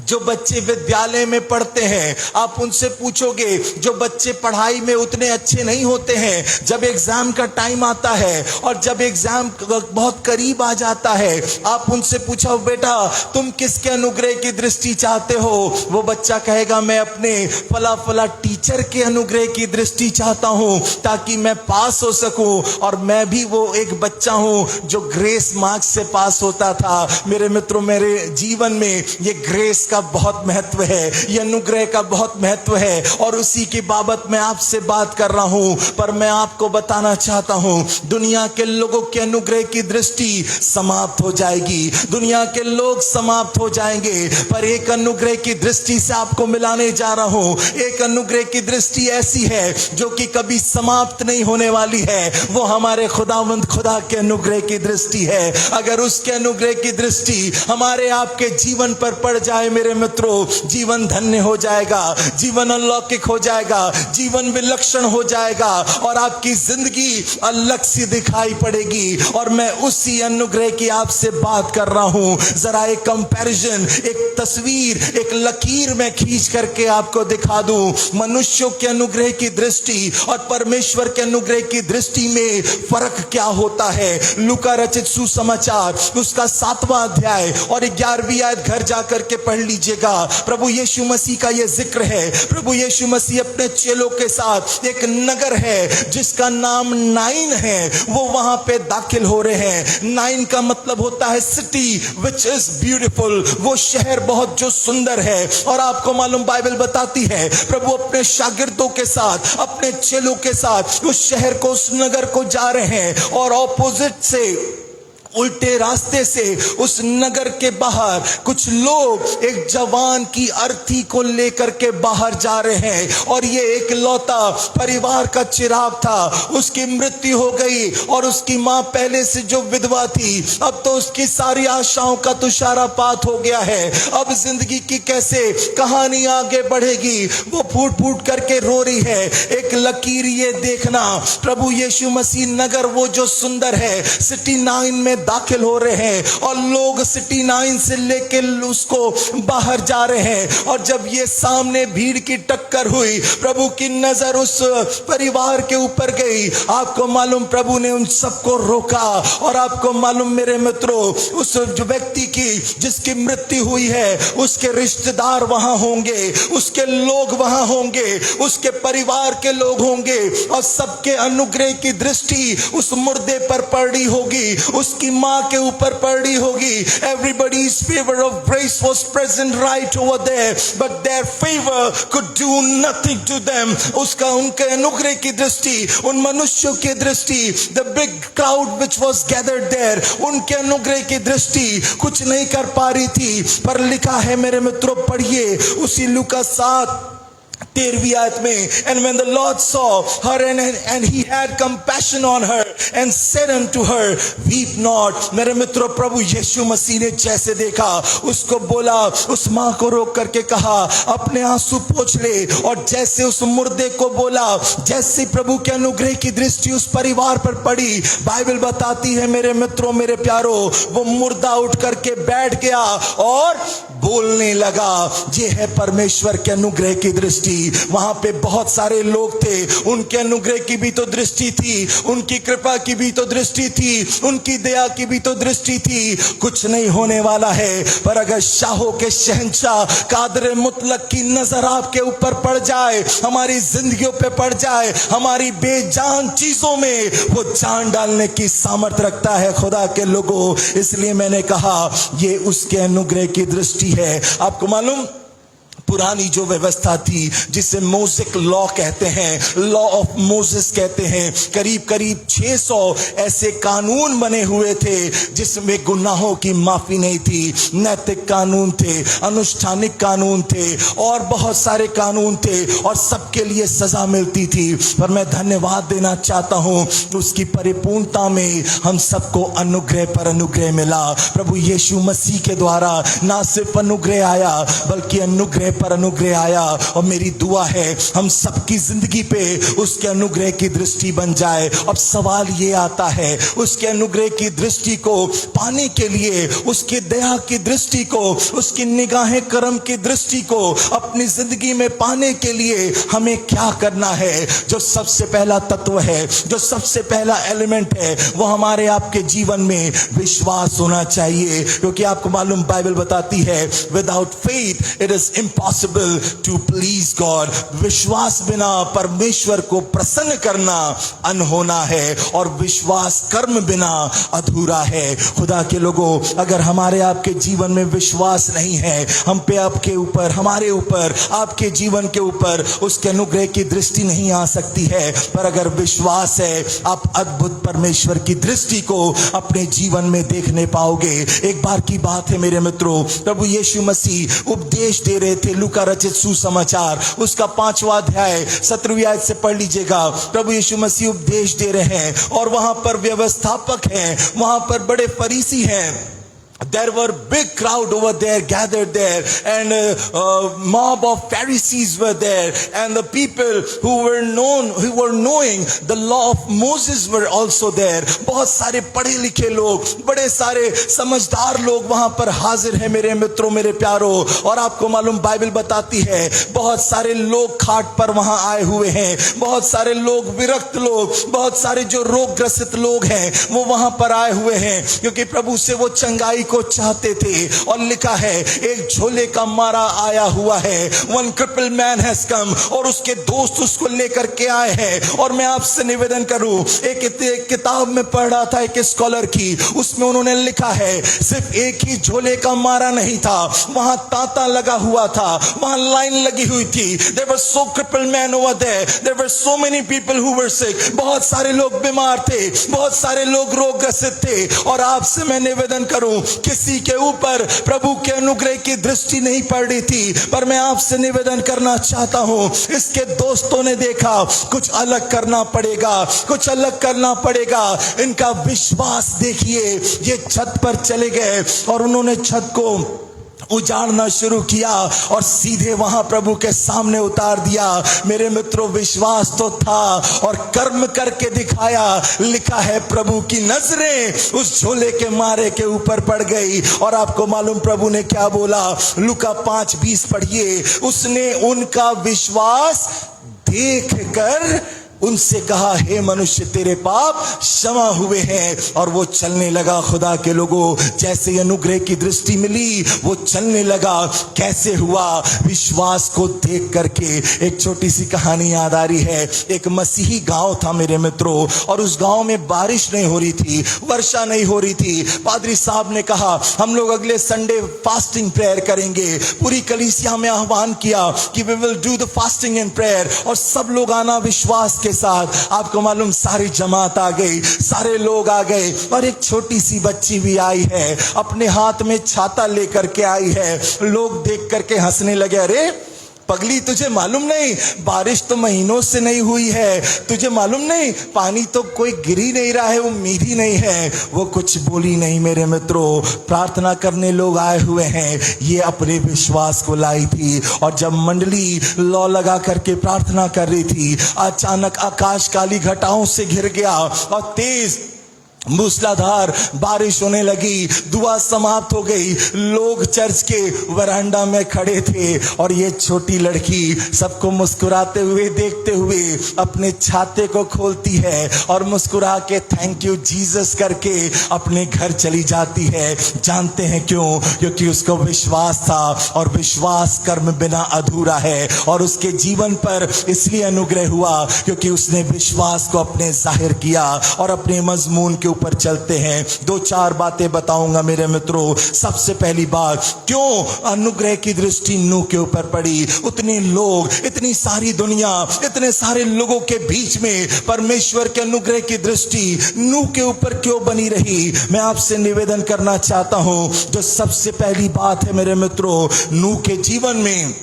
जो बच्चे विद्यालय में पढ़ते हैं, आप उनसे पूछोगे, जो बच्चे पढ़ाई में उतने अच्छे नहीं होते हैं, जब एग्जाम का टाइम आता है और जब एग्जाम बहुत करीब आ जाता है, आप उनसे पूछो, बेटा तुम किसके अनुग्रह की दृष्टि चाहते हो? वो बच्चा कहेगा मैं अपने फला फला टीचर के अनुग्रह की दृष्टि चाहता हूं ताकि मैं पास हो सकूं। और मैं भी वो एक बच्चा हूं जो ग्रेस मार्क्स से पास होता था। मेरे मित्रों, मेरे जीवन में ये ग्रेस का बहुत महत्व है, ये अनुग्रह का बहुत महत्व है और उसी की बाबत मैं आपसे बात कर रहा हूं। पर मैं आपको बताना चाहता हूं, दुनिया के लोगों के अनुग्रह की दृष्टि समाप्त हो जाएगी, दुनिया के लोग समाप्त हो जाएंगे, पर एक अनुग्रह की दृष्टि से आपको मिलाने जा रहा हूं। एक अनुग्रह की दृष्टि ऐसी है जो कि कभी समाप्त नहीं होने वाली है, वो हमारे खुदावंद खुदा के अनुग्रह की दृष्टि है। अगर उसके अनुग्रह की दृष्टि हमारे आपके जीवन पर पड़ जाए, मेरे मित्रों, जीवन धन्य हो जाएगा, जीवन अलौकिक हो जाएगा, जीवन विलक्षण हो जाएगा और आपकी जिंदगी अलग सी दिखाई पड़ेगी। और मैं उसी अनुग्रह की आपसे बात कर रहा हूं। जरा एक कंपैरिजन, एक तस्वीर, एक लकीर में खींच करके आपको दिखा दूं। मनुष्यों के अनुग्रह की दृष्टि और परमेश्वर के अनुग्रह की दृष्टि में फर्क क्या होता है। लूका रचित सुसमाचार उसका 7वां अध्याय और 11वीं आयत घर जाकर के पढ़ लीजिएगा। प्रभु यीशु मसीह का यह जिक्र है। प्रभु यीशु मसीह अपने चेलों के साथ एक नगर है जिसका नाम नाइन है, वो वहां पे दाखिल हो रहे हैं। नाइन का मतलब होता है सिटी विच इज ब्यूटीफुल, वो शहर बहुत जो सुंदर है। और आपको मालूम, बाइबल बताती है प्रभु अपने शागिर्दों के साथ, अपने चेलों के साथ उस शहर को, उस नगर को जा रहे हैं और ऑपोजिट से, उल्टे रास्ते से उस नगर के बाहर कुछ लोग एक जवान की अर्थी को लेकर के बाहर जा रहे हैं। और ये एक लौता परिवार का चिराग था, उसकी मृत्यु हो गई और उसकी मां पहले से जो विधवा थी, अब तो उसकी सारी आशाओं का तुषारापात हो गया है। अब जिंदगी की कैसे कहानी आगे बढ़ेगी, वो फूट फूट करके रो रही है। एक लकीर ये देखना, प्रभु यीशु मसीह नगर वो जो सुंदर है, सिटी 9 में दाखिल हो रहे हैं और लोग सिटी 9 से लेके उसको बाहर जा रहे हैं। और जब ये सामने भीड़ की टक्कर हुई, प्रभु की नजर उस परिवार के ऊपर गई। आपको मालूम, प्रभु ने उन सबको रोका। और आपको मालूम मेरे मित्रों, उस जो व्यक्ति की जिसकी मृत्यु हुई है, उसके रिश्तेदार वहां होंगे, उसके लोग वहां होंगे, उसके परिवार के लोग होंगे और सबके अनुग्रह की दृष्टि उस मुर्दे पर पड़ी होगी। उसकी माँ के ऊपर पड़ी होगी. Everybody's favor of grace was present right over there, but their favor could do nothing to them. उसका उनके अनुग्रह की दृष्टि, उन मनुष्यों की दृष्टि, the big crowd which was gathered there, उनके अनुग्रह की दृष्टि कुछ नहीं कर पा रही थी. पर लिखा है मेरे मित्रों, पढ़िए उसी लूका 7:13 आयत में, and when the Lord saw her and he had compassion on her and said unto her, weep not. मेरे मित्रों, प्रभु यीशु मसीह ने जैसे देखा, उसको बोला, उस माँ को रोक करके कहा अपने आंसू पोंछ ले. और जैसे उस मुर्दे को बोला, जैसे प्रभु के अनुग्रह की दृष्टि उस परिवार पर पड़ी, बाइबल बताती है मेरे मित्रों, मेरे प्यारों, वो मुर्दा उठ करके बैठ गया और बोलने लगा. ये है परमेश्वर के अनुग्रह की दृष्टि. वहां पे बहुत सारे लोग थे, उनके अनुग्रह की भी तो दृष्टि थी, उनकी कृपा की भी तो दृष्टि थी, उनकी दया की भी तो दृष्टि थी. कुछ नहीं होने वाला है, पर अगर शाहों के शहंशाह कादर मुतलक की नजर आपके ऊपर पड़ जाए, हमारी जिंदगियों पे पड़ जाए, हमारी बेजान चीजों में वो जान डालने की सामर्थ्य रखता है खुदा के लोगों. इसलिए मैंने कहा ये उसके अनुग्रह की दृष्टि है. आपको मालूम, पुरानी जो व्यवस्था थी जिसे मोज़िक लॉ कहते हैं, लॉ ऑफ मोसेस कहते हैं, करीब करीब 600 ऐसे कानून बने हुए थे जिसमें गुनाहों की माफी नहीं थी. नैतिक कानून थे, अनुष्ठानिक कानून थे और बहुत सारे कानून थे और सबके लिए सजा मिलती थी. पर मैं धन्यवाद देना चाहता हूं, उसकी परिपूर्णता में हम सबको अनुग्रह पर अनुग्रह मिला. प्रभु यीशु मसीह के द्वारा ना सिर्फ अनुग्रह आया बल्कि अनुग्रह पर अनुग्रह आया. और मेरी दुआ है हम सबकी जिंदगी पे उसके अनुग्रह की दृष्टि बन जाए. अब सवाल ये आता है, उसके अनुग्रह की दृष्टि को पाने के लिए, उसकी दया की दृष्टि को, उसकी निगाहें करम की दृष्टि को अपनी जिंदगी में पाने के लिए हमें क्या करना है? जो सबसे पहला तत्व है, जो सबसे पहला एलिमेंट है, वो हमारे आपके जीवन में विश्वास होना चाहिए. क्योंकि आपको मालूम, बाइबल बताती है without faith it is impossible to please God. विश्वास बिना परमेश्वर को प्रसन्न करना अनहोना है और विश्वास कर्म बिना अधूरा है. खुदा के लोगों, अगर हमारे आपके जीवन में विश्वास नहीं है, हम पे आपके ऊपर, हमारे ऊपर, आपके जीवन के ऊपर उसके अनुग्रह की दृष्टि नहीं आ सकती है. पर अगर विश्वास है, आप अद्भुत परमेश्वर की दृष्टि को अपने जीवन में देखने पाओगे. एक बार की बात है मेरे मित्रों, प्रभु यीशु मसीह उपदेश दे रहे थे. लूका रचित सुसमाचार उसका 5वां अध्याय 17वीं आयत से पढ़ लीजिएगा. प्रभु यीशु मसीह उपदेश दे रहे हैं और वहां पर व्यवस्थापक हैं, वहां पर बड़े फरीसी हैं. There were big crowd over there gathered there, and mob of Pharisees were there, and the people who were knowing the law of Moses were also there. बहुत सारे पढ़े लिखे लोग, बड़े सारे समझदार लोग वहां पर हाजिर हैं मेरे मित्रों, मेरे प्यारों. और आपको मालूम, बाइबल बताती है बहुत सारे लोग खाट पर वहां आए हुए हैं, बहुत सारे लोग विरक्त लोग, बहुत सारे जो रोग ग्रसित लोग हैं वो वहां पर आए हुए हैं, क्योंकि प्रभु से वो चंगाई को चाहते थे. और लिखा है एक झोले का मारा आया हुआ है, one cripple man has come, और उसके दोस्त उसको लेकर के आए हैं. और मैं आपसे निवेदन करूं, एक किताब में पढ़ रहा था एक स्कॉलर की, उसमें उन्होंने लिखा है सिर्फ एक ही झोले का मारा नहीं था, वहां तांता लगा हुआ था, वहां लाइन लगी हुई थी. There were so crippled men over there, there were so many people who were sick. बहुत सारे लोग बीमार थे, बहुत सारे लोग रोगग्रसित थे. और आपसे मैं निवेदन करूं, किसी के ऊपर प्रभु के अनुग्रह की दृष्टि नहीं पड़ रही थी, पर मैं आपसे निवेदन करना चाहता हूं, इसके दोस्तों ने देखा कुछ अलग करना पड़ेगा, कुछ अलग करना पड़ेगा. इनका विश्वास देखिए, ये छत पर चले गए और उन्होंने छत को उजाड़ना शुरू किया और सीधे वहां प्रभु के सामने उतार दिया. मेरे मित्रों, विश्वास तो था और कर्म करके दिखाया. लिखा है प्रभु की नजरें उस झोले के मारे के ऊपर पड़ गई. और आपको मालूम प्रभु ने क्या बोला? लूका 5:20 पढ़िए. उसने उनका विश्वास देखकर उनसे कहा, हे मनुष्य तेरे पाप क्षमा हुए हैं। और वो चलने लगा। खुदा के लोगों, जैसे अनुग्रह की दृष्टि मिली वो चलने लगा। कैसे हुआ? विश्वास को देख करके। एक छोटी सी कहानी याद आ रही है। एक मसीही गांव था मेरे मित्रों, और उस गांव में बारिश नहीं हो रही थी, वर्षा नहीं हो रही थी। पादरी साहब ने कहा, हम लोग अगले संडे फास्टिंग प्रेयर करेंगे। पूरी कलीसिया में आह्वान किया कि we will do the fasting and prayer, और सब लोग आना विश्वास के साथ। आपको मालूम, सारी जमात आ गई, सारे लोग आ गए, और एक छोटी सी बच्ची भी आई है, अपने हाथ में छाता लेकर के आई है। लोग देख करके हंसने लगे, अरे पगली, तुझे मालूम नहीं बारिश तो महीनों से नहीं हुई है? तुझे मालूम नहीं पानी तो कोई गिर ही नहीं रहा है, उम्मीद ही नहीं है। वो कुछ बोली नहीं मेरे मित्रों। प्रार्थना करने लोग आए हुए हैं, ये अपने विश्वास को लाई थी। और जब मंडली लौ लगा करके प्रार्थना कर रही थी, अचानक आकाश काली घटाओं से घिर गया और तेज मूसलाधार बारिश होने लगी। दुआ समाप्त हो गई। लोग चर्च के वरांडा में खड़े थे, और ये छोटी लड़की सबको मुस्कुराते हुए देखते हुए अपने छाते को खोलती है और मुस्कुरा के थैंक यू जीसस करके अपने घर चली जाती है। जानते हैं क्यों? क्योंकि उसको विश्वास था, और विश्वास कर्म बिना अधूरा है। और उसके जीवन पर इसलिए अनुग्रह हुआ क्योंकि उसने विश्वास को अपने जाहिर किया। और अपने मजमून के ऊपर चलते हैं। 2-4 बातें बताऊंगा मेरे मित्रों। सबसे पहली बात, क्यों अनुग्रह की दृष्टि नूह के ऊपर पड़ी? उतने लोग, इतनी सारी दुनिया, इतने सारे लोगों के बीच में परमेश्वर के अनुग्रह की दृष्टि नूह के ऊपर क्यों बनी रही? मैं आपसे निवेदन करना चाहता हूं, जो सबसे पहली बात है मेरे मित्रों, नूह के जीवन में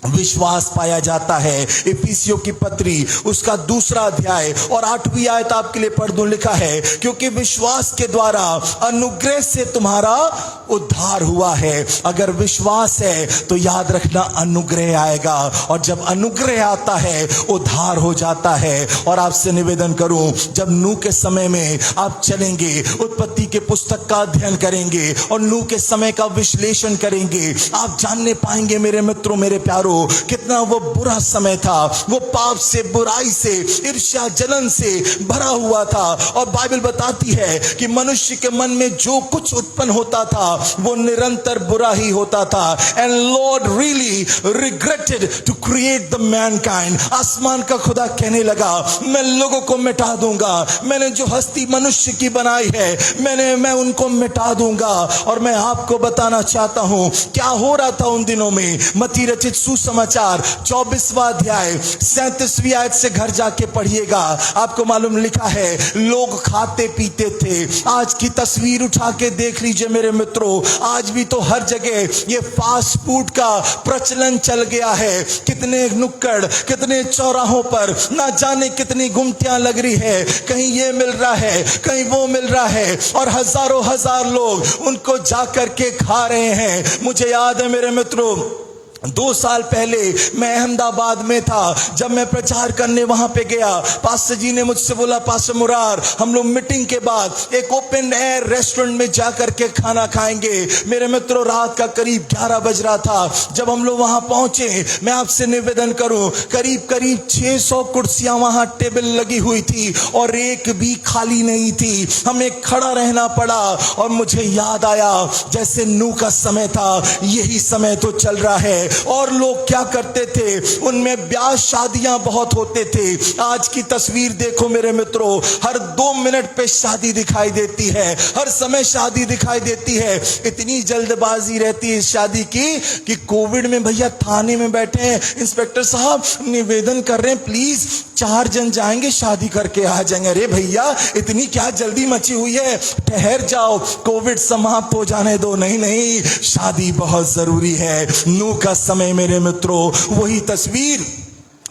विश्वास पाया जाता है। इफिसियों की पत्री उसका 2 अध्याय और 8वीं आयत आपके लिए पढ़ दूं। लिखा है, क्योंकि विश्वास के द्वारा अनुग्रह से तुम्हारा उद्धार हुआ है। अगर विश्वास है तो याद रखना अनुग्रह आएगा, और जब अनुग्रह आता है उद्धार हो जाता है। और आपसे निवेदन करूं, जब नूह के समय में आप चलेंगे, उत्पत्ति के पुस्तक का अध्ययन करेंगे और नूह के समय का विश्लेषण करेंगे, आप जानने पाएंगे मेरे मित्रों, मेरे प्यारों, कितना वो बुरा समय था। वो पाप से, बुराई से, ईर्ष्या, जलन से भरा हुआ था। और बाइबल बताती है कि मनुष्य के मन में जो कुछ उत्पन्न होता था वो निरंतर बुरा ही होता था। And Lord really regretted to create the mankind. आसमान का खुदा कहने लगा, मैं लोगों को मिटा दूंगा। मैंने जो हस्ती मनुष्य की बनाई है, मैं उनको मिटा दूंगा। और मैं आपको बताना चाहता हूं क्या हो रहा था उन दिनों में। मत्ती रचित सुसमाचार 24वां अध्याय 37वीं आयत से घर जाके पढ़िएगा। आपको मालूम, लिखा है, लोग खाते पीते थे। आज की तस्वीर उठा के देख लीजिए मेरे मित्रों, आज भी तो हर जगह ये फास्ट फूड का प्रचलन चल गया है। कितने नुक्कड़, कितने चौराहों पर ना जाने कितनी गुमटियां लग रही है। कहीं ये मिल रहा है, कहीं वो मिल रहा है, और हजारों हजार लोग उनको जाकर के खा रहे हैं। मुझे याद है मेरे मित्रों, 2 साल पहले मैं अहमदाबाद में था। जब मैं प्रचार करने वहां पे गया, पास्टर जी ने मुझसे बोला, पास्टर मुरार, हम लोग मीटिंग के बाद एक ओपन एयर रेस्टोरेंट में जाकर के खाना खाएंगे। मेरे मित्रों, रात का करीब 11 बज रहा था। जब हम लोग वहां पहुंचे, मैं आपसे निवेदन करूं, करीब 600 कुर्सियां वहां टेबल लगी हुई थी और एक भी खाली नहीं थी। हमें खड़ा रहना पड़ा। और मुझे याद आया, जैसे नूह का समय था, यही समय तो चल रहा है। और लोग क्या करते थे, उनमें ब्याह शादियां बहुत होते थे। आज की तस्वीर देखो मेरे मित्रों, हर 2 मिनट पे शादी दिखाई देती है, हर समय शादी दिखाई देती है। इतनी जल्दबाजी रहती है इस शादी की कि कोविड में भैया थाने में बैठे हैं, इंस्पेक्टर साहब निवेदन कर रहे हैं, प्लीज 4 जन जाएंगे, शादी करके आ जाएंगे। अरे भैया, इतनी क्या जल्दी मची हुई है, ठहर जाओ, कोविड समाप्त हो जाने दो। नहीं, शादी बहुत जरूरी है। नूह का समय मेरे मित्रों, वही तस्वीर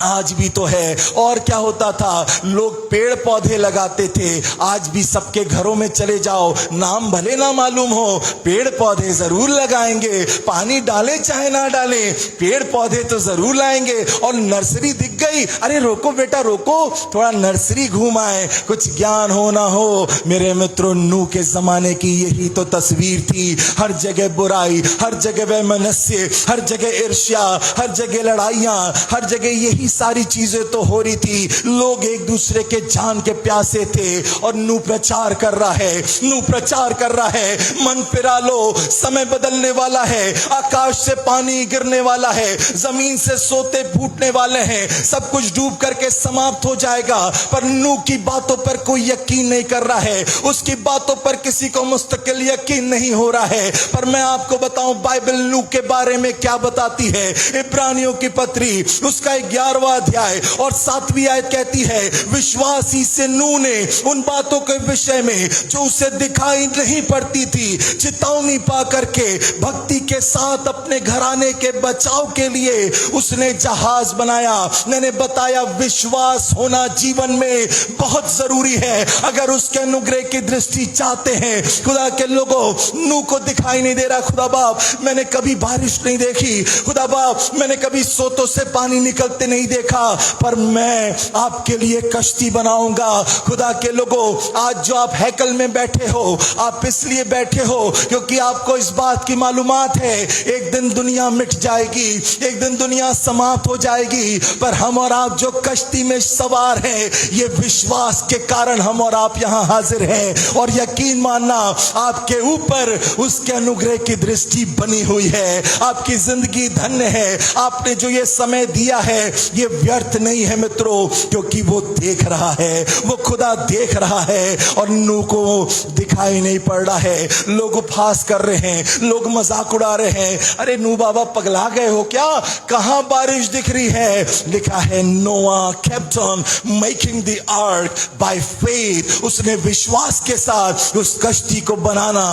आज भी तो है। और क्या होता था, लोग पेड़ पौधे लगाते थे। आज भी सबके घरों में चले जाओ, नाम भले ना मालूम हो, पेड़ पौधे जरूर लगाएंगे। पानी डाले चाहे ना डाले, पेड़ पौधे तो जरूर लाएंगे। और नर्सरी दिख गई, अरे रोको बेटा रोको, थोड़ा नर्सरी घूम आए, कुछ ज्ञान हो ना हो। मेरे मित्रों, नूह के जमाने की यही तो तस्वीर थी। हर जगह बुराई, हर जगह वैमनस्य, हर जगह ईर्ष्या, हर जगह लड़ाइयां, हर जगह यही सारी चीजें तो हो रही थी, लोग एक दूसरे के जान के प्यासे थे। और नू प्रचार कर रहा है, नू प्रचार कर रहा है, मन फिरा लो, समय बदलने वाला है, आकाश से पानी गिरने वाला है, जमीन से सोते फूटने वाले हैं, सब कुछ डूब करके समाप्त हो जाएगा। पर नू की बातों पर कोई यकीन नहीं कर रहा है, उसकी बातों पर किसी को मुस्तकिल यकीन नहीं हो रहा है। पर मैं आपको बताऊं बाइबल नू के बारे में क्या बताती है। इब्रानियों की पत्री उसका 11वां अध्याय और 7वीं आयत कहती है, विश्वासी से नू ने उन बातों के विषय में जो उसे दिखाई नहीं पड़ती थी चेतावनी पा करके भक्ति के साथ अपने घराने के बचाव के लिए उसने जहाज बनाया। मैंने बताया विश्वास होना जीवन में बहुत जरूरी है। अगर उसके अनुग्रह की दृष्टि चाहते हैं, खुदा के लोगों, नू को दिखाई नहीं दे रहा खुदा बाप, मैंने कभी बारिश नहीं देखी खुदा बाप, मैंने कभी सोतों से पानी निकलते नहीं देखा, पर मैं आपके लिए कश्ती बनाऊंगा। खुदा के लोगों, आज जो आप हैकल में बैठे हो, आप इसलिए बैठे हो क्योंकि आपको इस बात की मालूमात है एक दिन दुनिया मिट जाएगी, एक दिन दुनिया समाप्त हो जाएगी। पर हम और आप जो कश्ती में सवार हैं, ये विश्वास के कारण हम और आप यहां हाजिर हैं। और यकीन मानना, आपके ऊपर उसके अनुग्रह की दृष्टि बनी हुई है। आपकी जिंदगी धन्य है। आपने जो ये समय दिया है ये व्यर्थ नहीं है मित्रों, क्योंकि वो देख रहा है, वो खुदा देख रहा है। और नू को दिखाई नहीं पड़ रहा है। लोग उपहास कर रहे हैं, लोग मजाक उड़ा रहे हैं, अरे नू बाबा पगला गए हो क्या, कहां बारिश दिख रही है। लिखा है नोआ kept on making the ark by faith, उसने विश्वास के साथ उस कश्ती को बनाना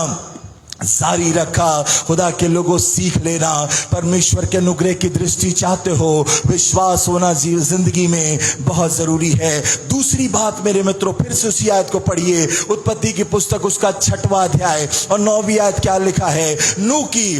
जारी रखा। खुदा के लोगों, सीख लेना, परमेश्वर के अनुग्रह की दृष्टि चाहते हो, विश्वास होना जिंदगी में बहुत जरूरी है। दूसरी बात मेरे मित्रों, फिर से उसी आयत को पढ़िए, उत्पत्ति की पुस्तक उसका 6वां अध्याय और 9वीं आयत क्या लिखा है। नू की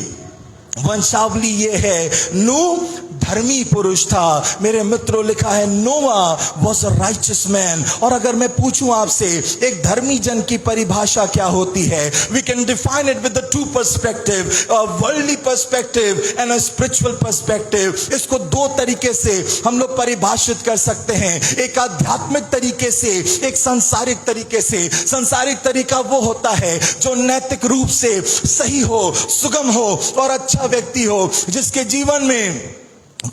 वंशावली ये है, नू धर्मी पुरुष था। मेरे मित्रों, लिखा है नोआ वॉज अ राइचियस मैन। और अगर मैं पूछूं आपसे एक धर्मी जन की परिभाषा क्या होती है, we can define it with the two perspective, worldly perspective and a spiritual perspective. इसको दो तरीके से हम लोग परिभाषित कर सकते हैं, एक आध्यात्मिक तरीके से, एक सांसारिक तरीके से। सांसारिक तरीका वो होता है जो नैतिक रूप से सही हो, सुगम हो और अच्छा व्यक्ति हो, जिसके जीवन में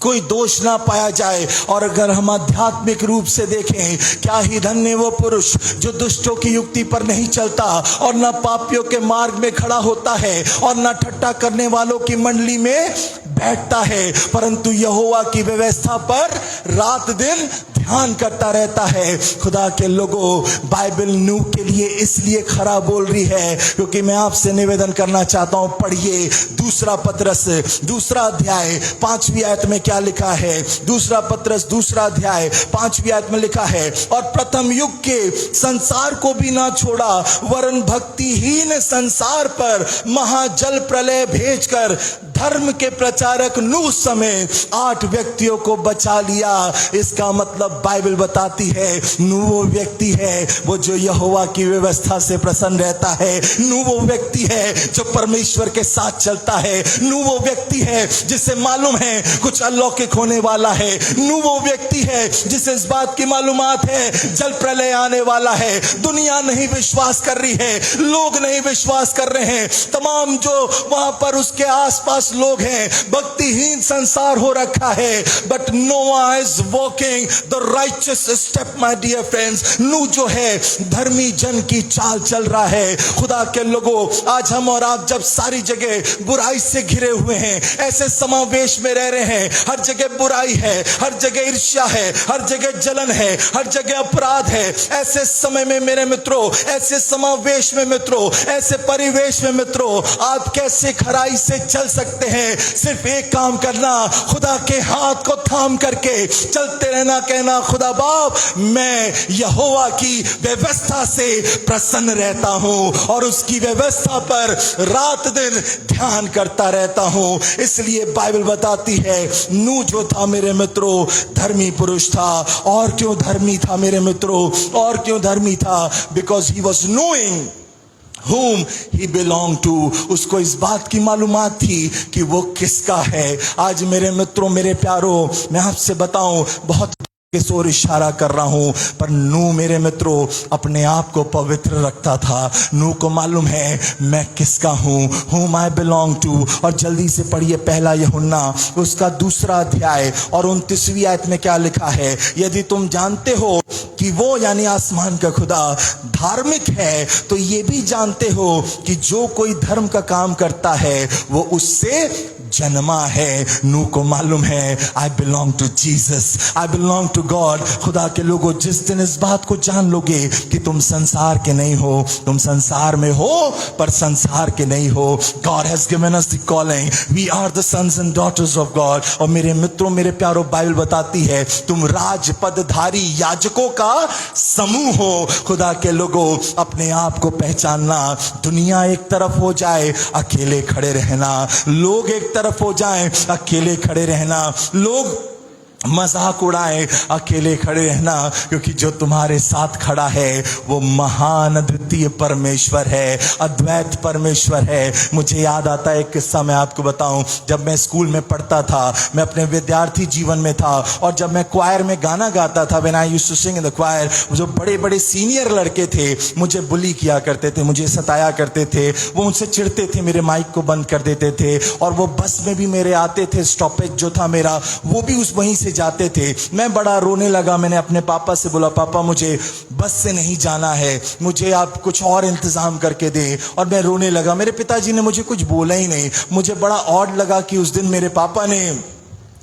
कोई दोष ना पाया जाए। और अगर हम आध्यात्मिक रूप से देखें, क्या ही धन्य वो पुरुष जो दुष्टों की युक्ति पर नहीं चलता और ना पापियों के मार्ग में खड़ा होता है और ना ठट्टा करने वालों की मंडली में बैठता है, परंतु यहोवा की व्यवस्था पर रात दिन ध्यान करता रहता है। खुदा के लोगों, बाइबल नू के लिए इसलिए खरा बोल रही है क्योंकि मैं आपसे निवेदन करना चाहता हूं, पढ़िए दूसरा पतरस 2 अध्याय 5वीं आयत में क्या लिखा है। दूसरा पतरस 2 अध्याय 5वीं आयत में लिखा है, और प्रथम युग के संसार को भी ना छोड़ा, वरन भक्तिहीन संसार पर महाजल प्रलय भेजकर धर्म के प्रचारक नूह समेत 8 व्यक्तियों को बचा लिया। इसका मतलब बाइबल बताती है नूह वो व्यक्ति है वो जो यहोवा की व्यवस्था से प्रसन्न रहता है। नूह वो व्यक्ति है जो परमेश्वर के साथ चलता है। नूह वो व्यक्ति है जिसे मालूम है कुछ अलौकिक होने वाला है। नूह वो व्यक्ति है जिसे इस बात की मालूमात है जल प्रलय आने वाला है। दुनिया नहीं विश्वास कर रही है, लोग नहीं विश्वास कर रहे हैं, तमाम जो वहां पर उसके आसपास लोग हैं, भक्तिहीन संसार हो रखा है। But Noah is walking the righteous step my dear friends. नूह जो है धर्मी जन की चाल चल रहा है। खुदा के लोगों, आज हम और आप जब सारी जगह बुराई से घिरे हुए हैं, ऐसे समावेश में रह रहे हैं, हर जगह बुराई है, हर जगह ईर्ष्या है, हर जगह जलन है, हर जगह अपराध है, ऐसे समय में मेरे मित्रों, ऐसे समावेश में मित्रों, ऐसे परिवेश में मित्रों, आप कैसे खराई से चल सकते हैं? सिर्फ एक काम करना, खुदा के हाथ को थाम करके चलते रहना, कहना खुदा बाप मैं यहोवा की व्यवस्था से प्रसन्न रहता हूं और उसकी व्यवस्था पर रात दिन ध्यान करता रहता हूं। इसलिए बाइबल बताती है नूह जो था मेरे मित्रों धर्मी पुरुष था। और क्यों धर्मी था मेरे मित्रों? और क्यों धर्मी था? Because he was knowing whom he belonged to। उसको इस बात की मालूमात थी कि वो किसका है। आज मेरे मित्रों, मेरे प्यारों, मैं आपसे बताऊं, बहुत किस ओर इशारा कर रहा हूं, पर नूह मेरे मित्रों अपने आप को पवित्र रखता था। नूह को मालूम है मैं किसका हूं, whom I belong to। और जल्दी से पढ़िए पहला यूहन्ना उसका 2 अध्याय और 29वीं आयत में क्या लिखा है। यदि तुम जानते हो कि वो यानी आसमान का खुदा धार्मिक है, तो ये भी जानते हो कि जो कोई धर्म का काम करता है वो उससे जन्मा है। नूह को मालूम है I belong to Jesus, I belong to God. खुदा के लोगों, जिस दिन इस बात को जान लोगे कि तुम संसार के नहीं हो, तुम संसार में हो पर संसार के नहीं हो। God has given us the calling, we are the sons and daughters of God. और मेरे मित्रों, मेरे प्यारों, बाइबल बताती है तुम राजपदधारी याजकों का समूह हो। खुदा के लोगों, अपने आप को पहचानना। दुनिया एक तरफ हो जाए, अकेले खड़े रहना। लोग एक तरफ हो जाएं, अकेले खड़े रहना। लोग मजाक उड़ाए, अकेले खड़े रहना, क्योंकि जो तुम्हारे साथ खड़ा है वो महान अद्वितीय परमेश्वर है, अद्वैत परमेश्वर है। मुझे याद आता है एक किस्सा, मैं आपको बताऊं। जब मैं स्कूल में पढ़ता था, मैं अपने विद्यार्थी जीवन में था, और जब मैं क्वायर में गाना गाता था, when I used to sing in the choir, जो बड़े बड़े सीनियर लड़के थे मुझे बुली किया करते थे, मुझे सताया करते थे। वो मुझसे चिढ़ते थे, मेरे माइक को बंद कर देते थे, और वो बस में भी मेरे आते थे, स्टॉपेज जो था मेरा वो भी उस वहीं से जाते थे। मैं बड़ा रोने लगा। मैंने अपने पापा से बोला, पापा मुझे बस से नहीं जाना है, मुझे आप कुछ और इंतजाम करके दें। और मैं रोने लगा। मेरे पिताजी ने मुझे कुछ बोला ही नहीं। मुझे बड़ा ऑड लगा कि उस दिन मेरे पापा ने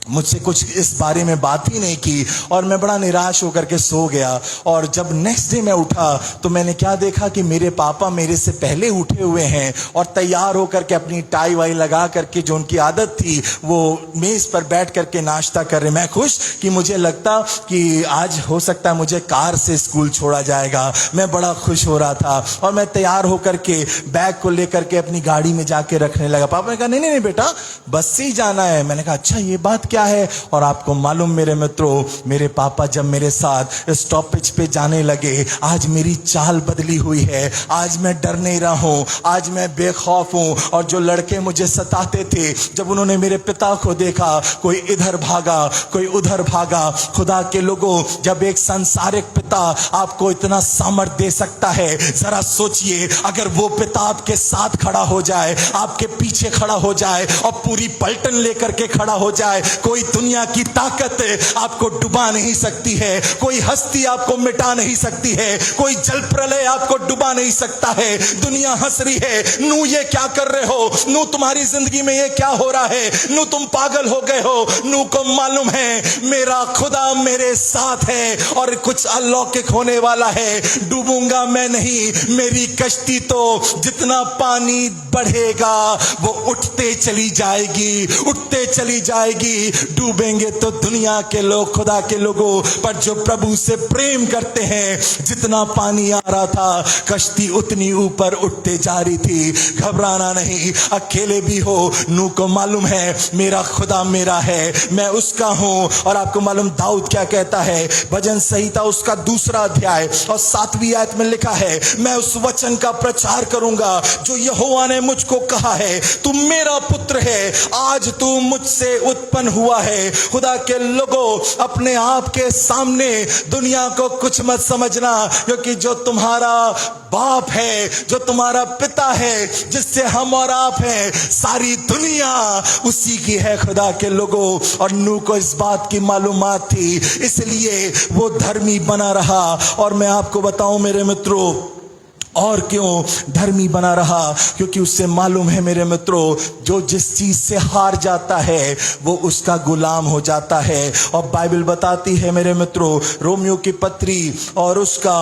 मुझसे कुछ इस बारे में बात ही नहीं की, और मैं बड़ा निराश होकर के सो गया। और जब नेक्स्ट डे मैं उठा तो मैंने क्या देखा कि मेरे पापा मेरे से पहले उठे हुए हैं और तैयार होकर के अपनी टाई वाई लगा करके, जो उनकी आदत थी, वो मेज पर बैठ करके नाश्ता कर रहे। मैं खुश कि मुझे लगता कि आज हो सकता है मुझे कार से स्कूल छोड़ा जाएगा। मैं बड़ा खुश हो रहा था, और मैं तैयार होकर के बैग को लेकर के अपनी गाड़ी में जाके रखने लगा। पापा ने कहा नहीं नहीं बेटा, बस से ही जाना है। मैंने कहा अच्छा ये बात क्या है। और आपको मालूम मेरे मित्रों, मेरे पापा जब मेरे साथ स्टॉपेज पे जाने लगे, आज मेरी चाल बदली हुई है। आज मैं डर नहीं रहा हूं, आज मैं बेखौफ हूं। और जो लड़के मुझे सताते थे, जब उन्होंने मेरे पिता को देखा, कोई इधर भागा, कोई उधर भागा। खुदा के लोगों, जब एक सांसारिक पिता आपको इतना सामर्थ्य दे सकता है, जरा सोचिए अगर वो पिता आपके साथ खड़ा हो जाए, आपके पीछे खड़ा हो जाए और पूरी पलटन लेकर के खड़ा हो जाए। कोई दुनिया की ताकत आपको डुबा नहीं सकती है, कोई हस्ती आपको मिटा नहीं सकती है, कोई जल प्रलय आपको डुबा नहीं सकता है। दुनिया हंस रही है, नू ये क्या कर रहे हो, नू तुम्हारी जिंदगी में ये क्या हो रहा है, नू तुम पागल हो गए हो। नू को मालूम है मेरा खुदा मेरे साथ है और कुछ अलौकिक होने वाला है। डूबूंगा मैं नहीं, मेरी कश्ती तो जितना पानी बढ़ेगा वो उठते चली जाएगी, उठते चली जाएगी। डूबेंगे तो दुनिया के लोग, खुदा के लोगों, पर जो प्रभु से प्रेम करते हैं, जितना पानी आ रहा था कश्ती उतनी ऊपर उठते जा रही थी। घबराना नहीं, अकेले भी हो। नू को मालूम है मेरा खुदा मेरा है, मैं उसका हूं। और आपको मालूम दाऊद क्या कहता है, भजन संहिता उसका 2 अध्याय और 7वीं आयत में लिखा है, मैं उस वचन का प्रचार करूंगा जो यहोवा ने मुझको कहा है, तू मेरा पुत्र है, आज तू मुझसे उत्पन्न हुआ है। खुदा के लोगों, अपने आप के सामने दुनिया को कुछ मत समझना, क्योंकि जो तुम्हारा बाप है, जो तुम्हारा पिता है, जिससे हम और आप हैं, सारी दुनिया उसी की है। खुदा के लोगों, और नूह को इस बात की मालूमात थी, इसलिए वो धर्मी बना रहा। और मैं आपको बताऊं मेरे मित्रों, और क्यों धर्मी बना रहा, क्योंकि उससे मालूम है मेरे मित्रों, जो जिस चीज से हार जाता है वो उसका गुलाम हो जाता है। और बाइबल बताती है मेरे मित्रों, रोमियो की पत्री और उसका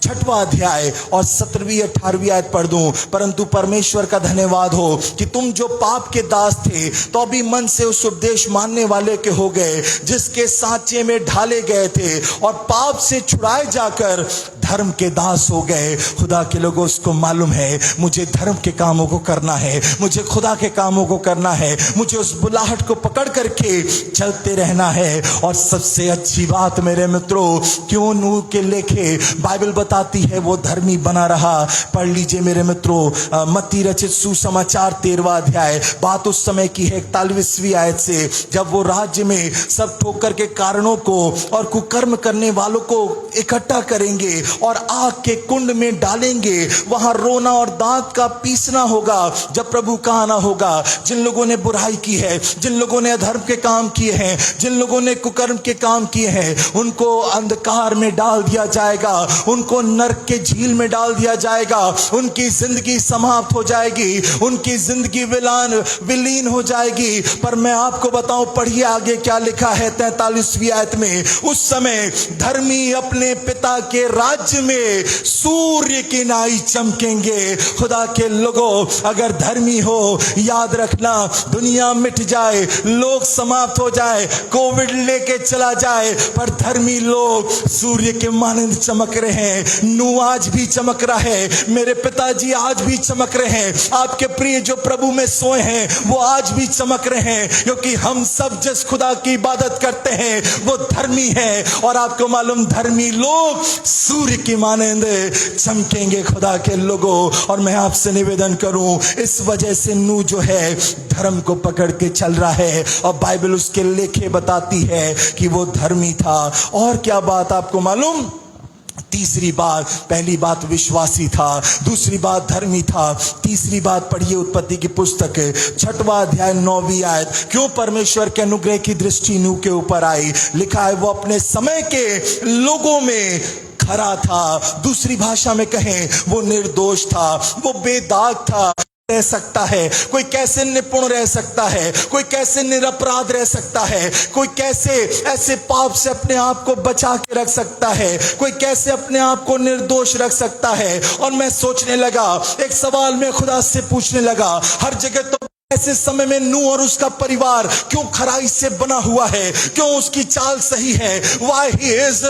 6वां अध्याय और 17वीं 18वीं आयत पढ़ दूं, परंतु परमेश्वर का धन्यवाद हो कि तुम जो पाप के दास थे तो अभी मन से उस उपदेश मानने वाले के हो गए जिसके सांचे में ढाले गए थे, और पाप से छुड़ाए जाकर धर्म के दास हो गए। खुदा के लोगों, उसको मालूम है मुझे धर्म के कामों को करना है, मुझे खुदा के कामों को करना है, मुझे उस बुलाहट को पकड़ करके चलते रहना है। और सबसे अच्छी बात मेरे मित्रों, क्यों नूह के लेखे बाइबल बता बताती है वो धर्मी बना रहा। पढ़ लीजिए मेरे मित्रों, मत्ती रचित सुसमाचार 13वां अध्याय। बात उस समय की है 41वीं आयत से, जब वो राज्य में सब ठोकर के कारणों को और कुकर्म करने वालों को इकट्ठा करेंगे और आग के कुंड में डालेंगे। वहां रोना और दांत का पीसना होगा जब प्रभु का आना होगा। जिन लोगों ने बुराई की है, जिन लोगों ने अधर्म के काम किए हैं, जिन लोगों ने कुकर्म के काम किए हैं, उनको अंधकार में डाल दिया जाएगा, उनको नरक के झील में डाल दिया जाएगा। उनकी जिंदगी समाप्त हो जाएगी, उनकी जिंदगी विलीन हो जाएगी। पर मैं आपको बताऊं, पढ़िए आगे क्या लिखा है 43वीं आयत में। उस समय धर्मी अपने पिता के राज्य में सूर्य की नाई चमकेंगे। खुदा के लोगों, अगर धर्मी हो, याद रखना, दुनिया मिट जाए, लोग समाप्त हो जाए, कोविड लेके चला जाए, पर धर्मी लोग सूर्य के मानंद चमक रहे हैं। नू आज भी चमक रहा है, मेरे पिताजी आज भी चमक रहे हैं, आपके प्रिय जो प्रभु में सोए हैं वो आज भी चमक रहे हैं, क्योंकि हम सब जिस खुदा की इबादत करते हैं वो धर्मी है। और आपको मालूम, धर्मी लोग सूर्य की मानंद चमकेंगे खुदा के लोगों। और मैं आपसे निवेदन करूं, इस वजह से नू जो है धर्म को पकड़ के चल रहा है और बाइबल उसके लेखे बताती है कि वो धर्मी था। और क्या बात आपको मालूम, तीसरी बात, पहली बात विश्वासी था, दूसरी बात धर्मी था, तीसरी बात पढ़िए उत्पत्ति की पुस्तक 6वां अध्याय 9वीं आयत। क्यों परमेश्वर के अनुग्रह की दृष्टि नूह के ऊपर आई? लिखा है वो अपने समय के लोगों में खरा था। दूसरी भाषा में कहें, वो निर्दोष था, वो बेदाग था। रह सकता है कोई, कैसे निपुण रह सकता है कोई, कैसे निरपराध रह सकता है कोई, कैसे ऐसे पाप से अपने आप को बचा के रख सकता है कोई, कैसे अपने आप को निर्दोष रख सकता है। और मैं सोचने लगा, एक सवाल मैं खुदा से पूछने लगा, हर जगह तो ऐसे समय में नूह और उसका परिवार क्यों खराई से बना हुआ है, क्यों उसकी चाल सही है? Why he is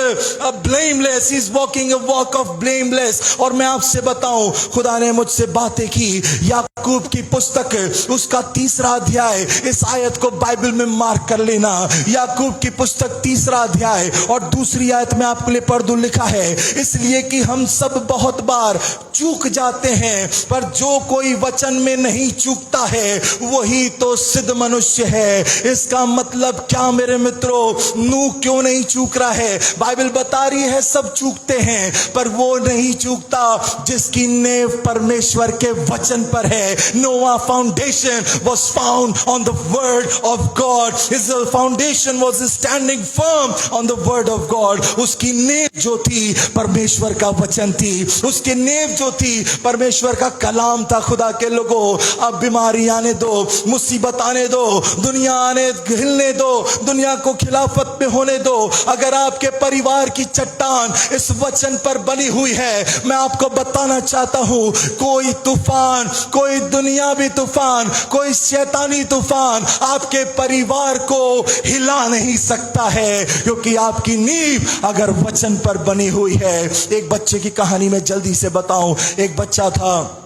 blameless, he is walking a walk of blameless। और मैं आपसे बताऊं, खुदा ने मुझसे बातें की। याकूब की पुस्तक उसका 3रा अध्याय, इस आयत को बाइबल में मार्क कर लेना। याकूब की पुस्तक 3रा अध्याय और 2री आयत में आपके लिए पढ़ दूं, लिखा है, इसलिए कि हम सब बहुत बार चूक जाते हैं, पर जो कोई वचन में नहीं चूकता है वही तो सिद्ध मनुष्य है। इसका मतलब क्या मेरे मित्रों? नूह क्यों नहीं चूक रहा है? बाइबल बता रही है सब चूकते हैं, पर वो नहीं चूकता जिसकी नींव परमेश्वर के वचन पर है। नोआ foundation was found on the word of God. His foundation was standing firm on the word of God. उसकी नींव जो थी परमेश्वर का वचन थी, उसकी नींव जो थी परमेश्वर का कलाम था। खुदा के लोगों, अब बीमारी आने दो, मुसीबत आने दो, दुनिया आने हिलने दो, दुनिया को खिलाफत में होने दो, अगर आपके परिवार की चट्टान इस वचन पर बनी हुई है, मैं आपको बताना चाहता हूं, कोई तूफान, कोई दुनियावी तूफान, कोई शैतानी तूफान आपके परिवार को हिला नहीं सकता है, क्योंकि आपकी नींव अगर वचन पर बनी हुई है। एक बच्चे की कहानी मैं जल्दी से बताऊं। एक बच्चा था,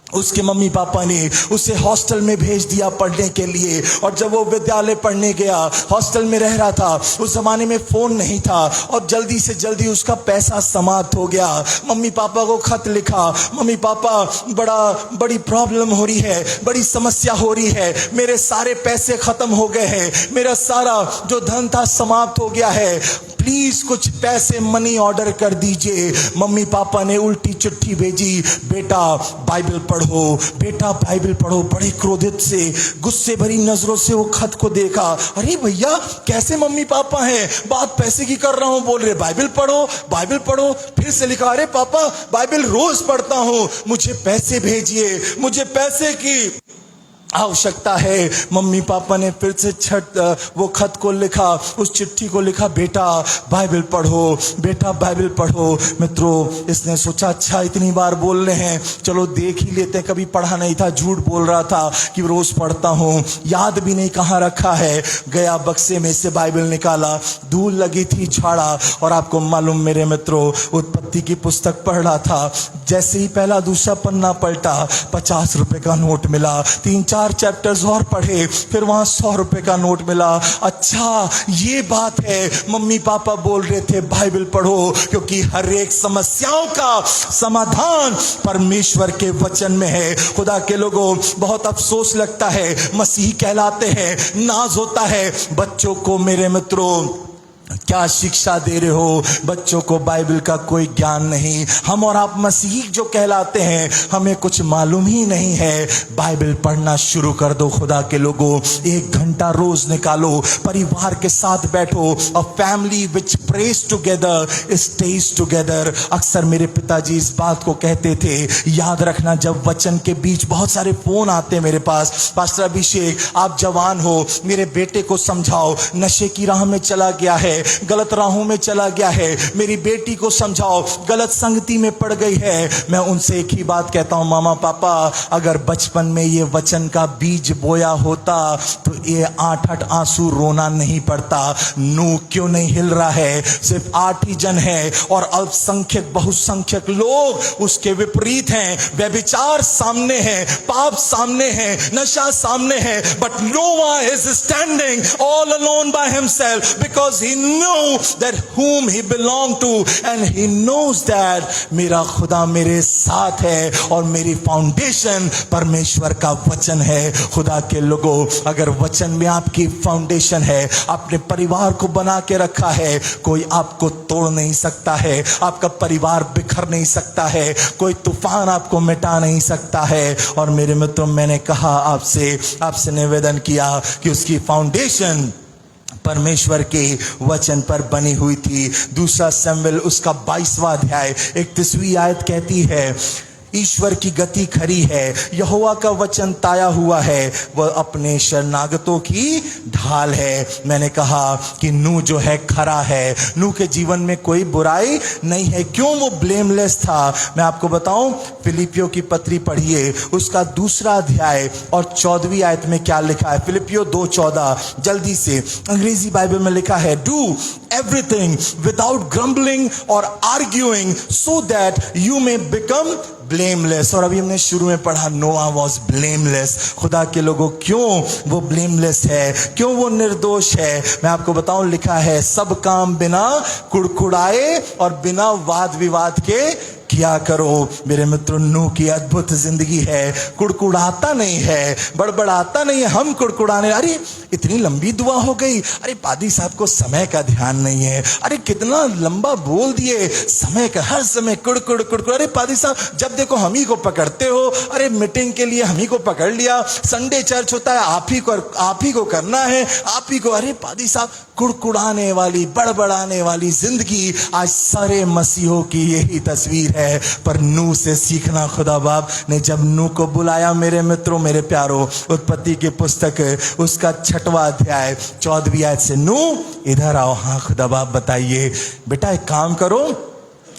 उसके मम्मी पापा ने उसे हॉस्टल में भेज दिया पढ़ने के लिए। और जब वो विद्यालय पढ़ने गया, हॉस्टल में रह रहा था, उस जमाने में फोन नहीं था और जल्दी से जल्दी उसका पैसा समाप्त हो गया। मम्मी पापा को खत लिखा, मम्मी पापा बड़ी प्रॉब्लम हो रही है, बड़ी समस्या हो रही है, मेरे सारे पैसे खत्म हो गए हैं, मेरा सारा जो धन था समाप्त हो गया है, प्लीज कुछ पैसे मनी ऑर्डर कर दीजिए। मम्मी पापा ने उल्टी चिट्ठी भेजी, बेटा बाइबल पढ़ो, बेटा बाइबल पढ़ो। बड़े क्रोधित से, गुस्से भरी नजरों से वो खत को देखा। अरे भैया, कैसे मम्मी पापा हैं, बात पैसे की कर रहा हूं, बोल रहे बाइबल पढ़ो, बाइबल पढ़ो। फिर से लिखा, अरे पापा बाइबल रोज पढ़ता हूं, मुझे पैसे भेजिए, मुझे पैसे की आवश्यकता है। मम्मी पापा ने फिर से वो खत को लिखा, उस चिट्ठी को लिखा, बेटा बाइबल पढ़ो, बेटा बाइबल पढ़ो। मित्रों, इसने सोचा अच्छा इतनी बार बोल रहे हैं, चलो देख ही लेते हैं। कभी पढ़ा नहीं था, झूठ बोल रहा था कि रोज पढ़ता हूँ, याद भी नहीं कहाँ रखा है। गया बक्से में से बाइबल निकाला, धूल लगी थी, झाड़ा। और आपको मालूम मेरे मित्रों, उत्पत्ति की पुस्तक पढ़ रहा था, जैसे ही पहला दूसरा पन्ना पलटा, 50 रुपए का नोट मिला। 3-4 4 चैप्टर्स और पढ़े, फिर वहां 100 रुपए का नोट मिला। अच्छा ये बात है, मम्मी पापा बोल रहे थे बाइबल पढ़ो, क्योंकि हर एक समस्याओं का समाधान परमेश्वर के वचन में है। खुदा के लोगों, बहुत अफसोस लगता है, मसीही कहलाते हैं, नाज होता है बच्चों को। मेरे मित्रों, क्या शिक्षा दे रहे हो? बच्चों को बाइबल का कोई ज्ञान नहीं। हम और आप मसीही जो कहलाते हैं, हमें कुछ मालूम ही नहीं है। बाइबल पढ़ना शुरू कर दो खुदा के लोगों। 1 घंटा रोज निकालो, परिवार के साथ बैठो। A family which praise together stage together. अक्सर मेरे पिताजी इस बात को कहते थे, याद रखना जब वचन के बीच बहुत सारे फोन आते मेरे पास, पास्टर अभिषेक आप जवान हो, मेरे बेटे को समझाओ, नशे की राह में चला गया है, गलत राहों में चला गया है, मेरी बेटी को समझाओ, गलत संगति में पड़ गई है। मैं उनसे एक ही बात कहता हूं, मामा पापा अगर बचपन में ये वचन का बीज बोया होता तो ये 8 आंसू रोना नहीं पड़ता। नूह क्यों नहीं हिल रहा है? सिर्फ 8 ही जन है और अल्पसंख्यक बहुसंख्यक लोग उसके विपरीत हैं। व्यभिचार सामने है, पाप सामने है, नशा सामने है, but Nova is standing all alone by himself because he know that whom he belonged to and he knows that मेरा खुदा मेरे साथ है और मेरी फाउंडेशन परमेश्वर का वचन है। खुदा के लोगों, अगर वचन में आपकी फाउंडेशन है, अपने परिवार को बना के रखा है, कोई आपको तोड़ नहीं सकता है, आपका परिवार बिखर नहीं सकता है, कोई तूफान आपको मिटा नहीं सकता है। और मेरे मित्रों, मैंने कहा आपसे निवेदन किया कि उसकी फाउंडेशन परमेश्वर के वचन पर बनी हुई थी। 2 शमूएल उसका 22वां अध्याय 31वीं आयत कहती है, ईश्वर की गति खरी है, यहोवा का वचन ताया हुआ है, वह अपने शरणागतों की ढाल है। मैंने कहा कि नूह जो है खरा है, नूह के जीवन में कोई बुराई नहीं है। क्यों? वो ब्लेमलेस था। मैं आपको बताऊं, फिलिपियों की पत्री पढ़िए, उसका 2 अध्याय और 14वीं आयत में क्या लिखा है। फिलिपियों 2:14, जल्दी से, अंग्रेजी बाइबल में लिखा है, डू एवरीथिंग विदाउट ग्रम्बलिंग और arguing so that you may become blameless. और अभी हमने शुरू में पढ़ा, नोआ वॉज ब्लेमलेस। खुदा के लोगों, क्यों वो ब्लेमलेस है? क्यों वो निर्दोष है? मैं आपको बताऊं, लिखा है, सब काम बिना कुड़कुड़ाए और बिना वाद विवाद के किया करो। मेरे मित्रों, नूह की अद्भुत जिंदगी है, कुड़कुड़ाता नहीं है, बड़बड़ाता नहीं है। हम कुड़कुड़ाने, अरे इतनी लंबी दुआ हो गई, अरे पादी साहब को समय का ध्यान नहीं है, अरे कितना लंबा बोल दिए, समय का हर समय कुड़कुड़ कुड़कुड़। अरे पादी साहब, जब देखो हम ही को पकड़ते हो, अरे मीटिंग के लिए हम ही को पकड़ लिया, संडे चर्च होता है आप ही को करना है, आप ही को। अरे पादी साहब, कुड़कुड़ाने वाली, बड़बड़ाने वाली जिंदगी आज सारे मसीहों की यही तस्वीर है। पर नूह से सीखना। खुदा बाप ने जब नूह को बुलाया, मेरे मित्रों, मेरे प्यारों, उत्पत्ति की पुस्तक उसका 6वां अध्याय 14वीं आयत से, नूह इधर आओ। हाँ खुदा बाप, बताइए। बेटा एक काम करो,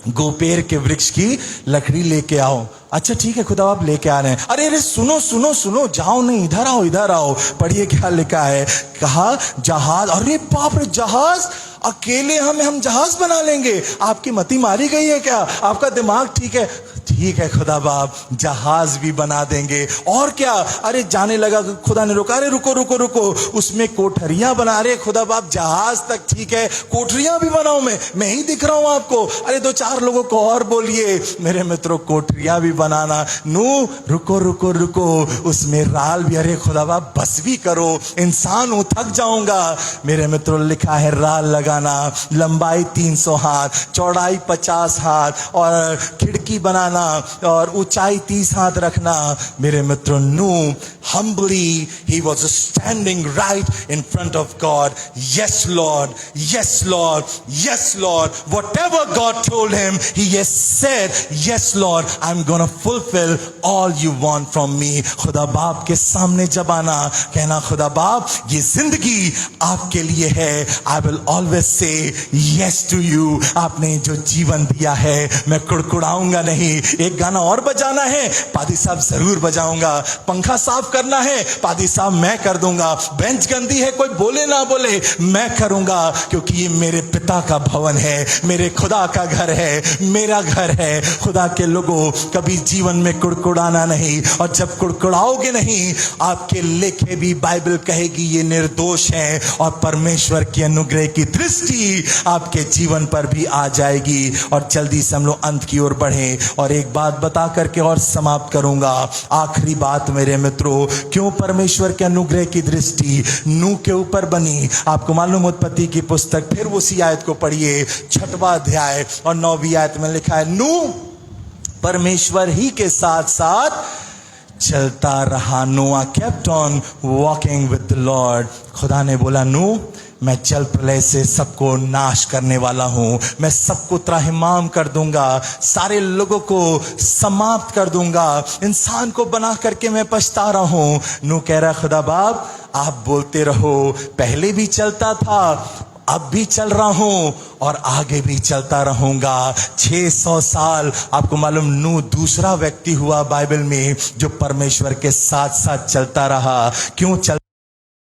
गोपेर के वृक्ष की लकड़ी लेके आओ। अच्छा ठीक है खुदा बाप, लेके आ रहे हैं। अरे अरे सुनो सुनो सुनो, जाओ नहीं, इधर आओ इधर आओ। पढ़िए क्या लिखा है। कहा जहाज। अरे बाप रे, जहाज? अकेले हम जहाज बना लेंगे? आपकी मति मारी गई है क्या? आपका दिमाग ठीक है? ठीक है खुदा बाप, जहाज भी बना देंगे। और क्या? अरे जाने लगा, खुदा ने रोका, अरे रुको रुको रुको, उसमें कोठरियां बना रहे। खुदा बाप, जहाज तक ठीक है, कोठरियां भी बनाऊं? मैं ही दिख रहा हूं आपको? अरे 2-4 लोगों को और बोलिए। मेरे मित्रों, कोठरियां भी बनाना। नूह रुको रुको रुको, उसमें राल भी। अरे खुदा बाप, बस भी करो, इंसान हूं, थक जाऊंगा। मेरे मित्रों, लिखा है राल लगाना, लंबाई 300 हाथ, चौड़ाई 50 हाथ, और खिड़की बनाना और ऊंचाई 30 हाथ रखना। मेरे मित्रों, नूह humbly he was standing right in front of God. Yes Lord, yes Lord, yes Lord, whatever God told him, he has said, yes Lord, I'm gonna fulfill all you want from me. खुदा बाप के सामने जब आना, कहना, खुदा बाप, ये जिंदगी आपके लिए है। I will always वापस से यस टू यू, आपने जो जीवन दिया है मैं कुड़कुड़ाऊंगा नहीं। एक गाना और बजाना है, पादी साहब जरूर बजाऊंगा। पंखा साफ करना है, पादी साहब मैं कर दूंगा। बेंच गंदी है, कोई बोले ना बोले, मैं करूंगा, क्योंकि ये मेरे पिता का भवन है, मेरे खुदा का घर है, मेरा घर है। खुदा के लोगों, कभी जीवन में कुड़कुड़ाना नहीं, और जब कुड़कुड़ाओगे नहीं, आपके लेखे भी बाइबल कहेगी ये निर्दोष हैं, और परमेश्वर की अनुग्रह की दृष्टि आपके जीवन पर भी आ जाएगी। और जल्दी से हम लोग अंत की ओर बढ़ें, और एक बात बता करके और समाप्त करूंगा। आखिरी बात मेरे मित्रों, क्यों परमेश्वर के अनुग्रह की दृष्टि नूह के ऊपर बनी? आपको मालूम, उत्पत्ति की पुस्तक फिर उसी आयत को पढ़िए, 6वां अध्याय और 9वीं आयत में लिखा है, नूह परमेश्वर ही के साथ साथ चलता रहा। नोआ kept on walking with the Lord. खुदा ने बोला, नूह मैं जल प्रलय से सबको नाश करने वाला हूं, मैं सबको त्राहिमाम कर दूंगा, सारे लोगों को समाप्त कर दूंगा, इंसान को बना करके मैं पछता रहा हूं। नूह कह रहा, खुदा बाप आप बोलते रहो, पहले भी चलता था, अब भी चल रहा हूं और आगे भी चलता रहूंगा। 600 साल, आपको मालूम, नूह दूसरा व्यक्ति हुआ बाइबल में जो परमेश्वर के साथ साथ चलता रहा। क्यों चल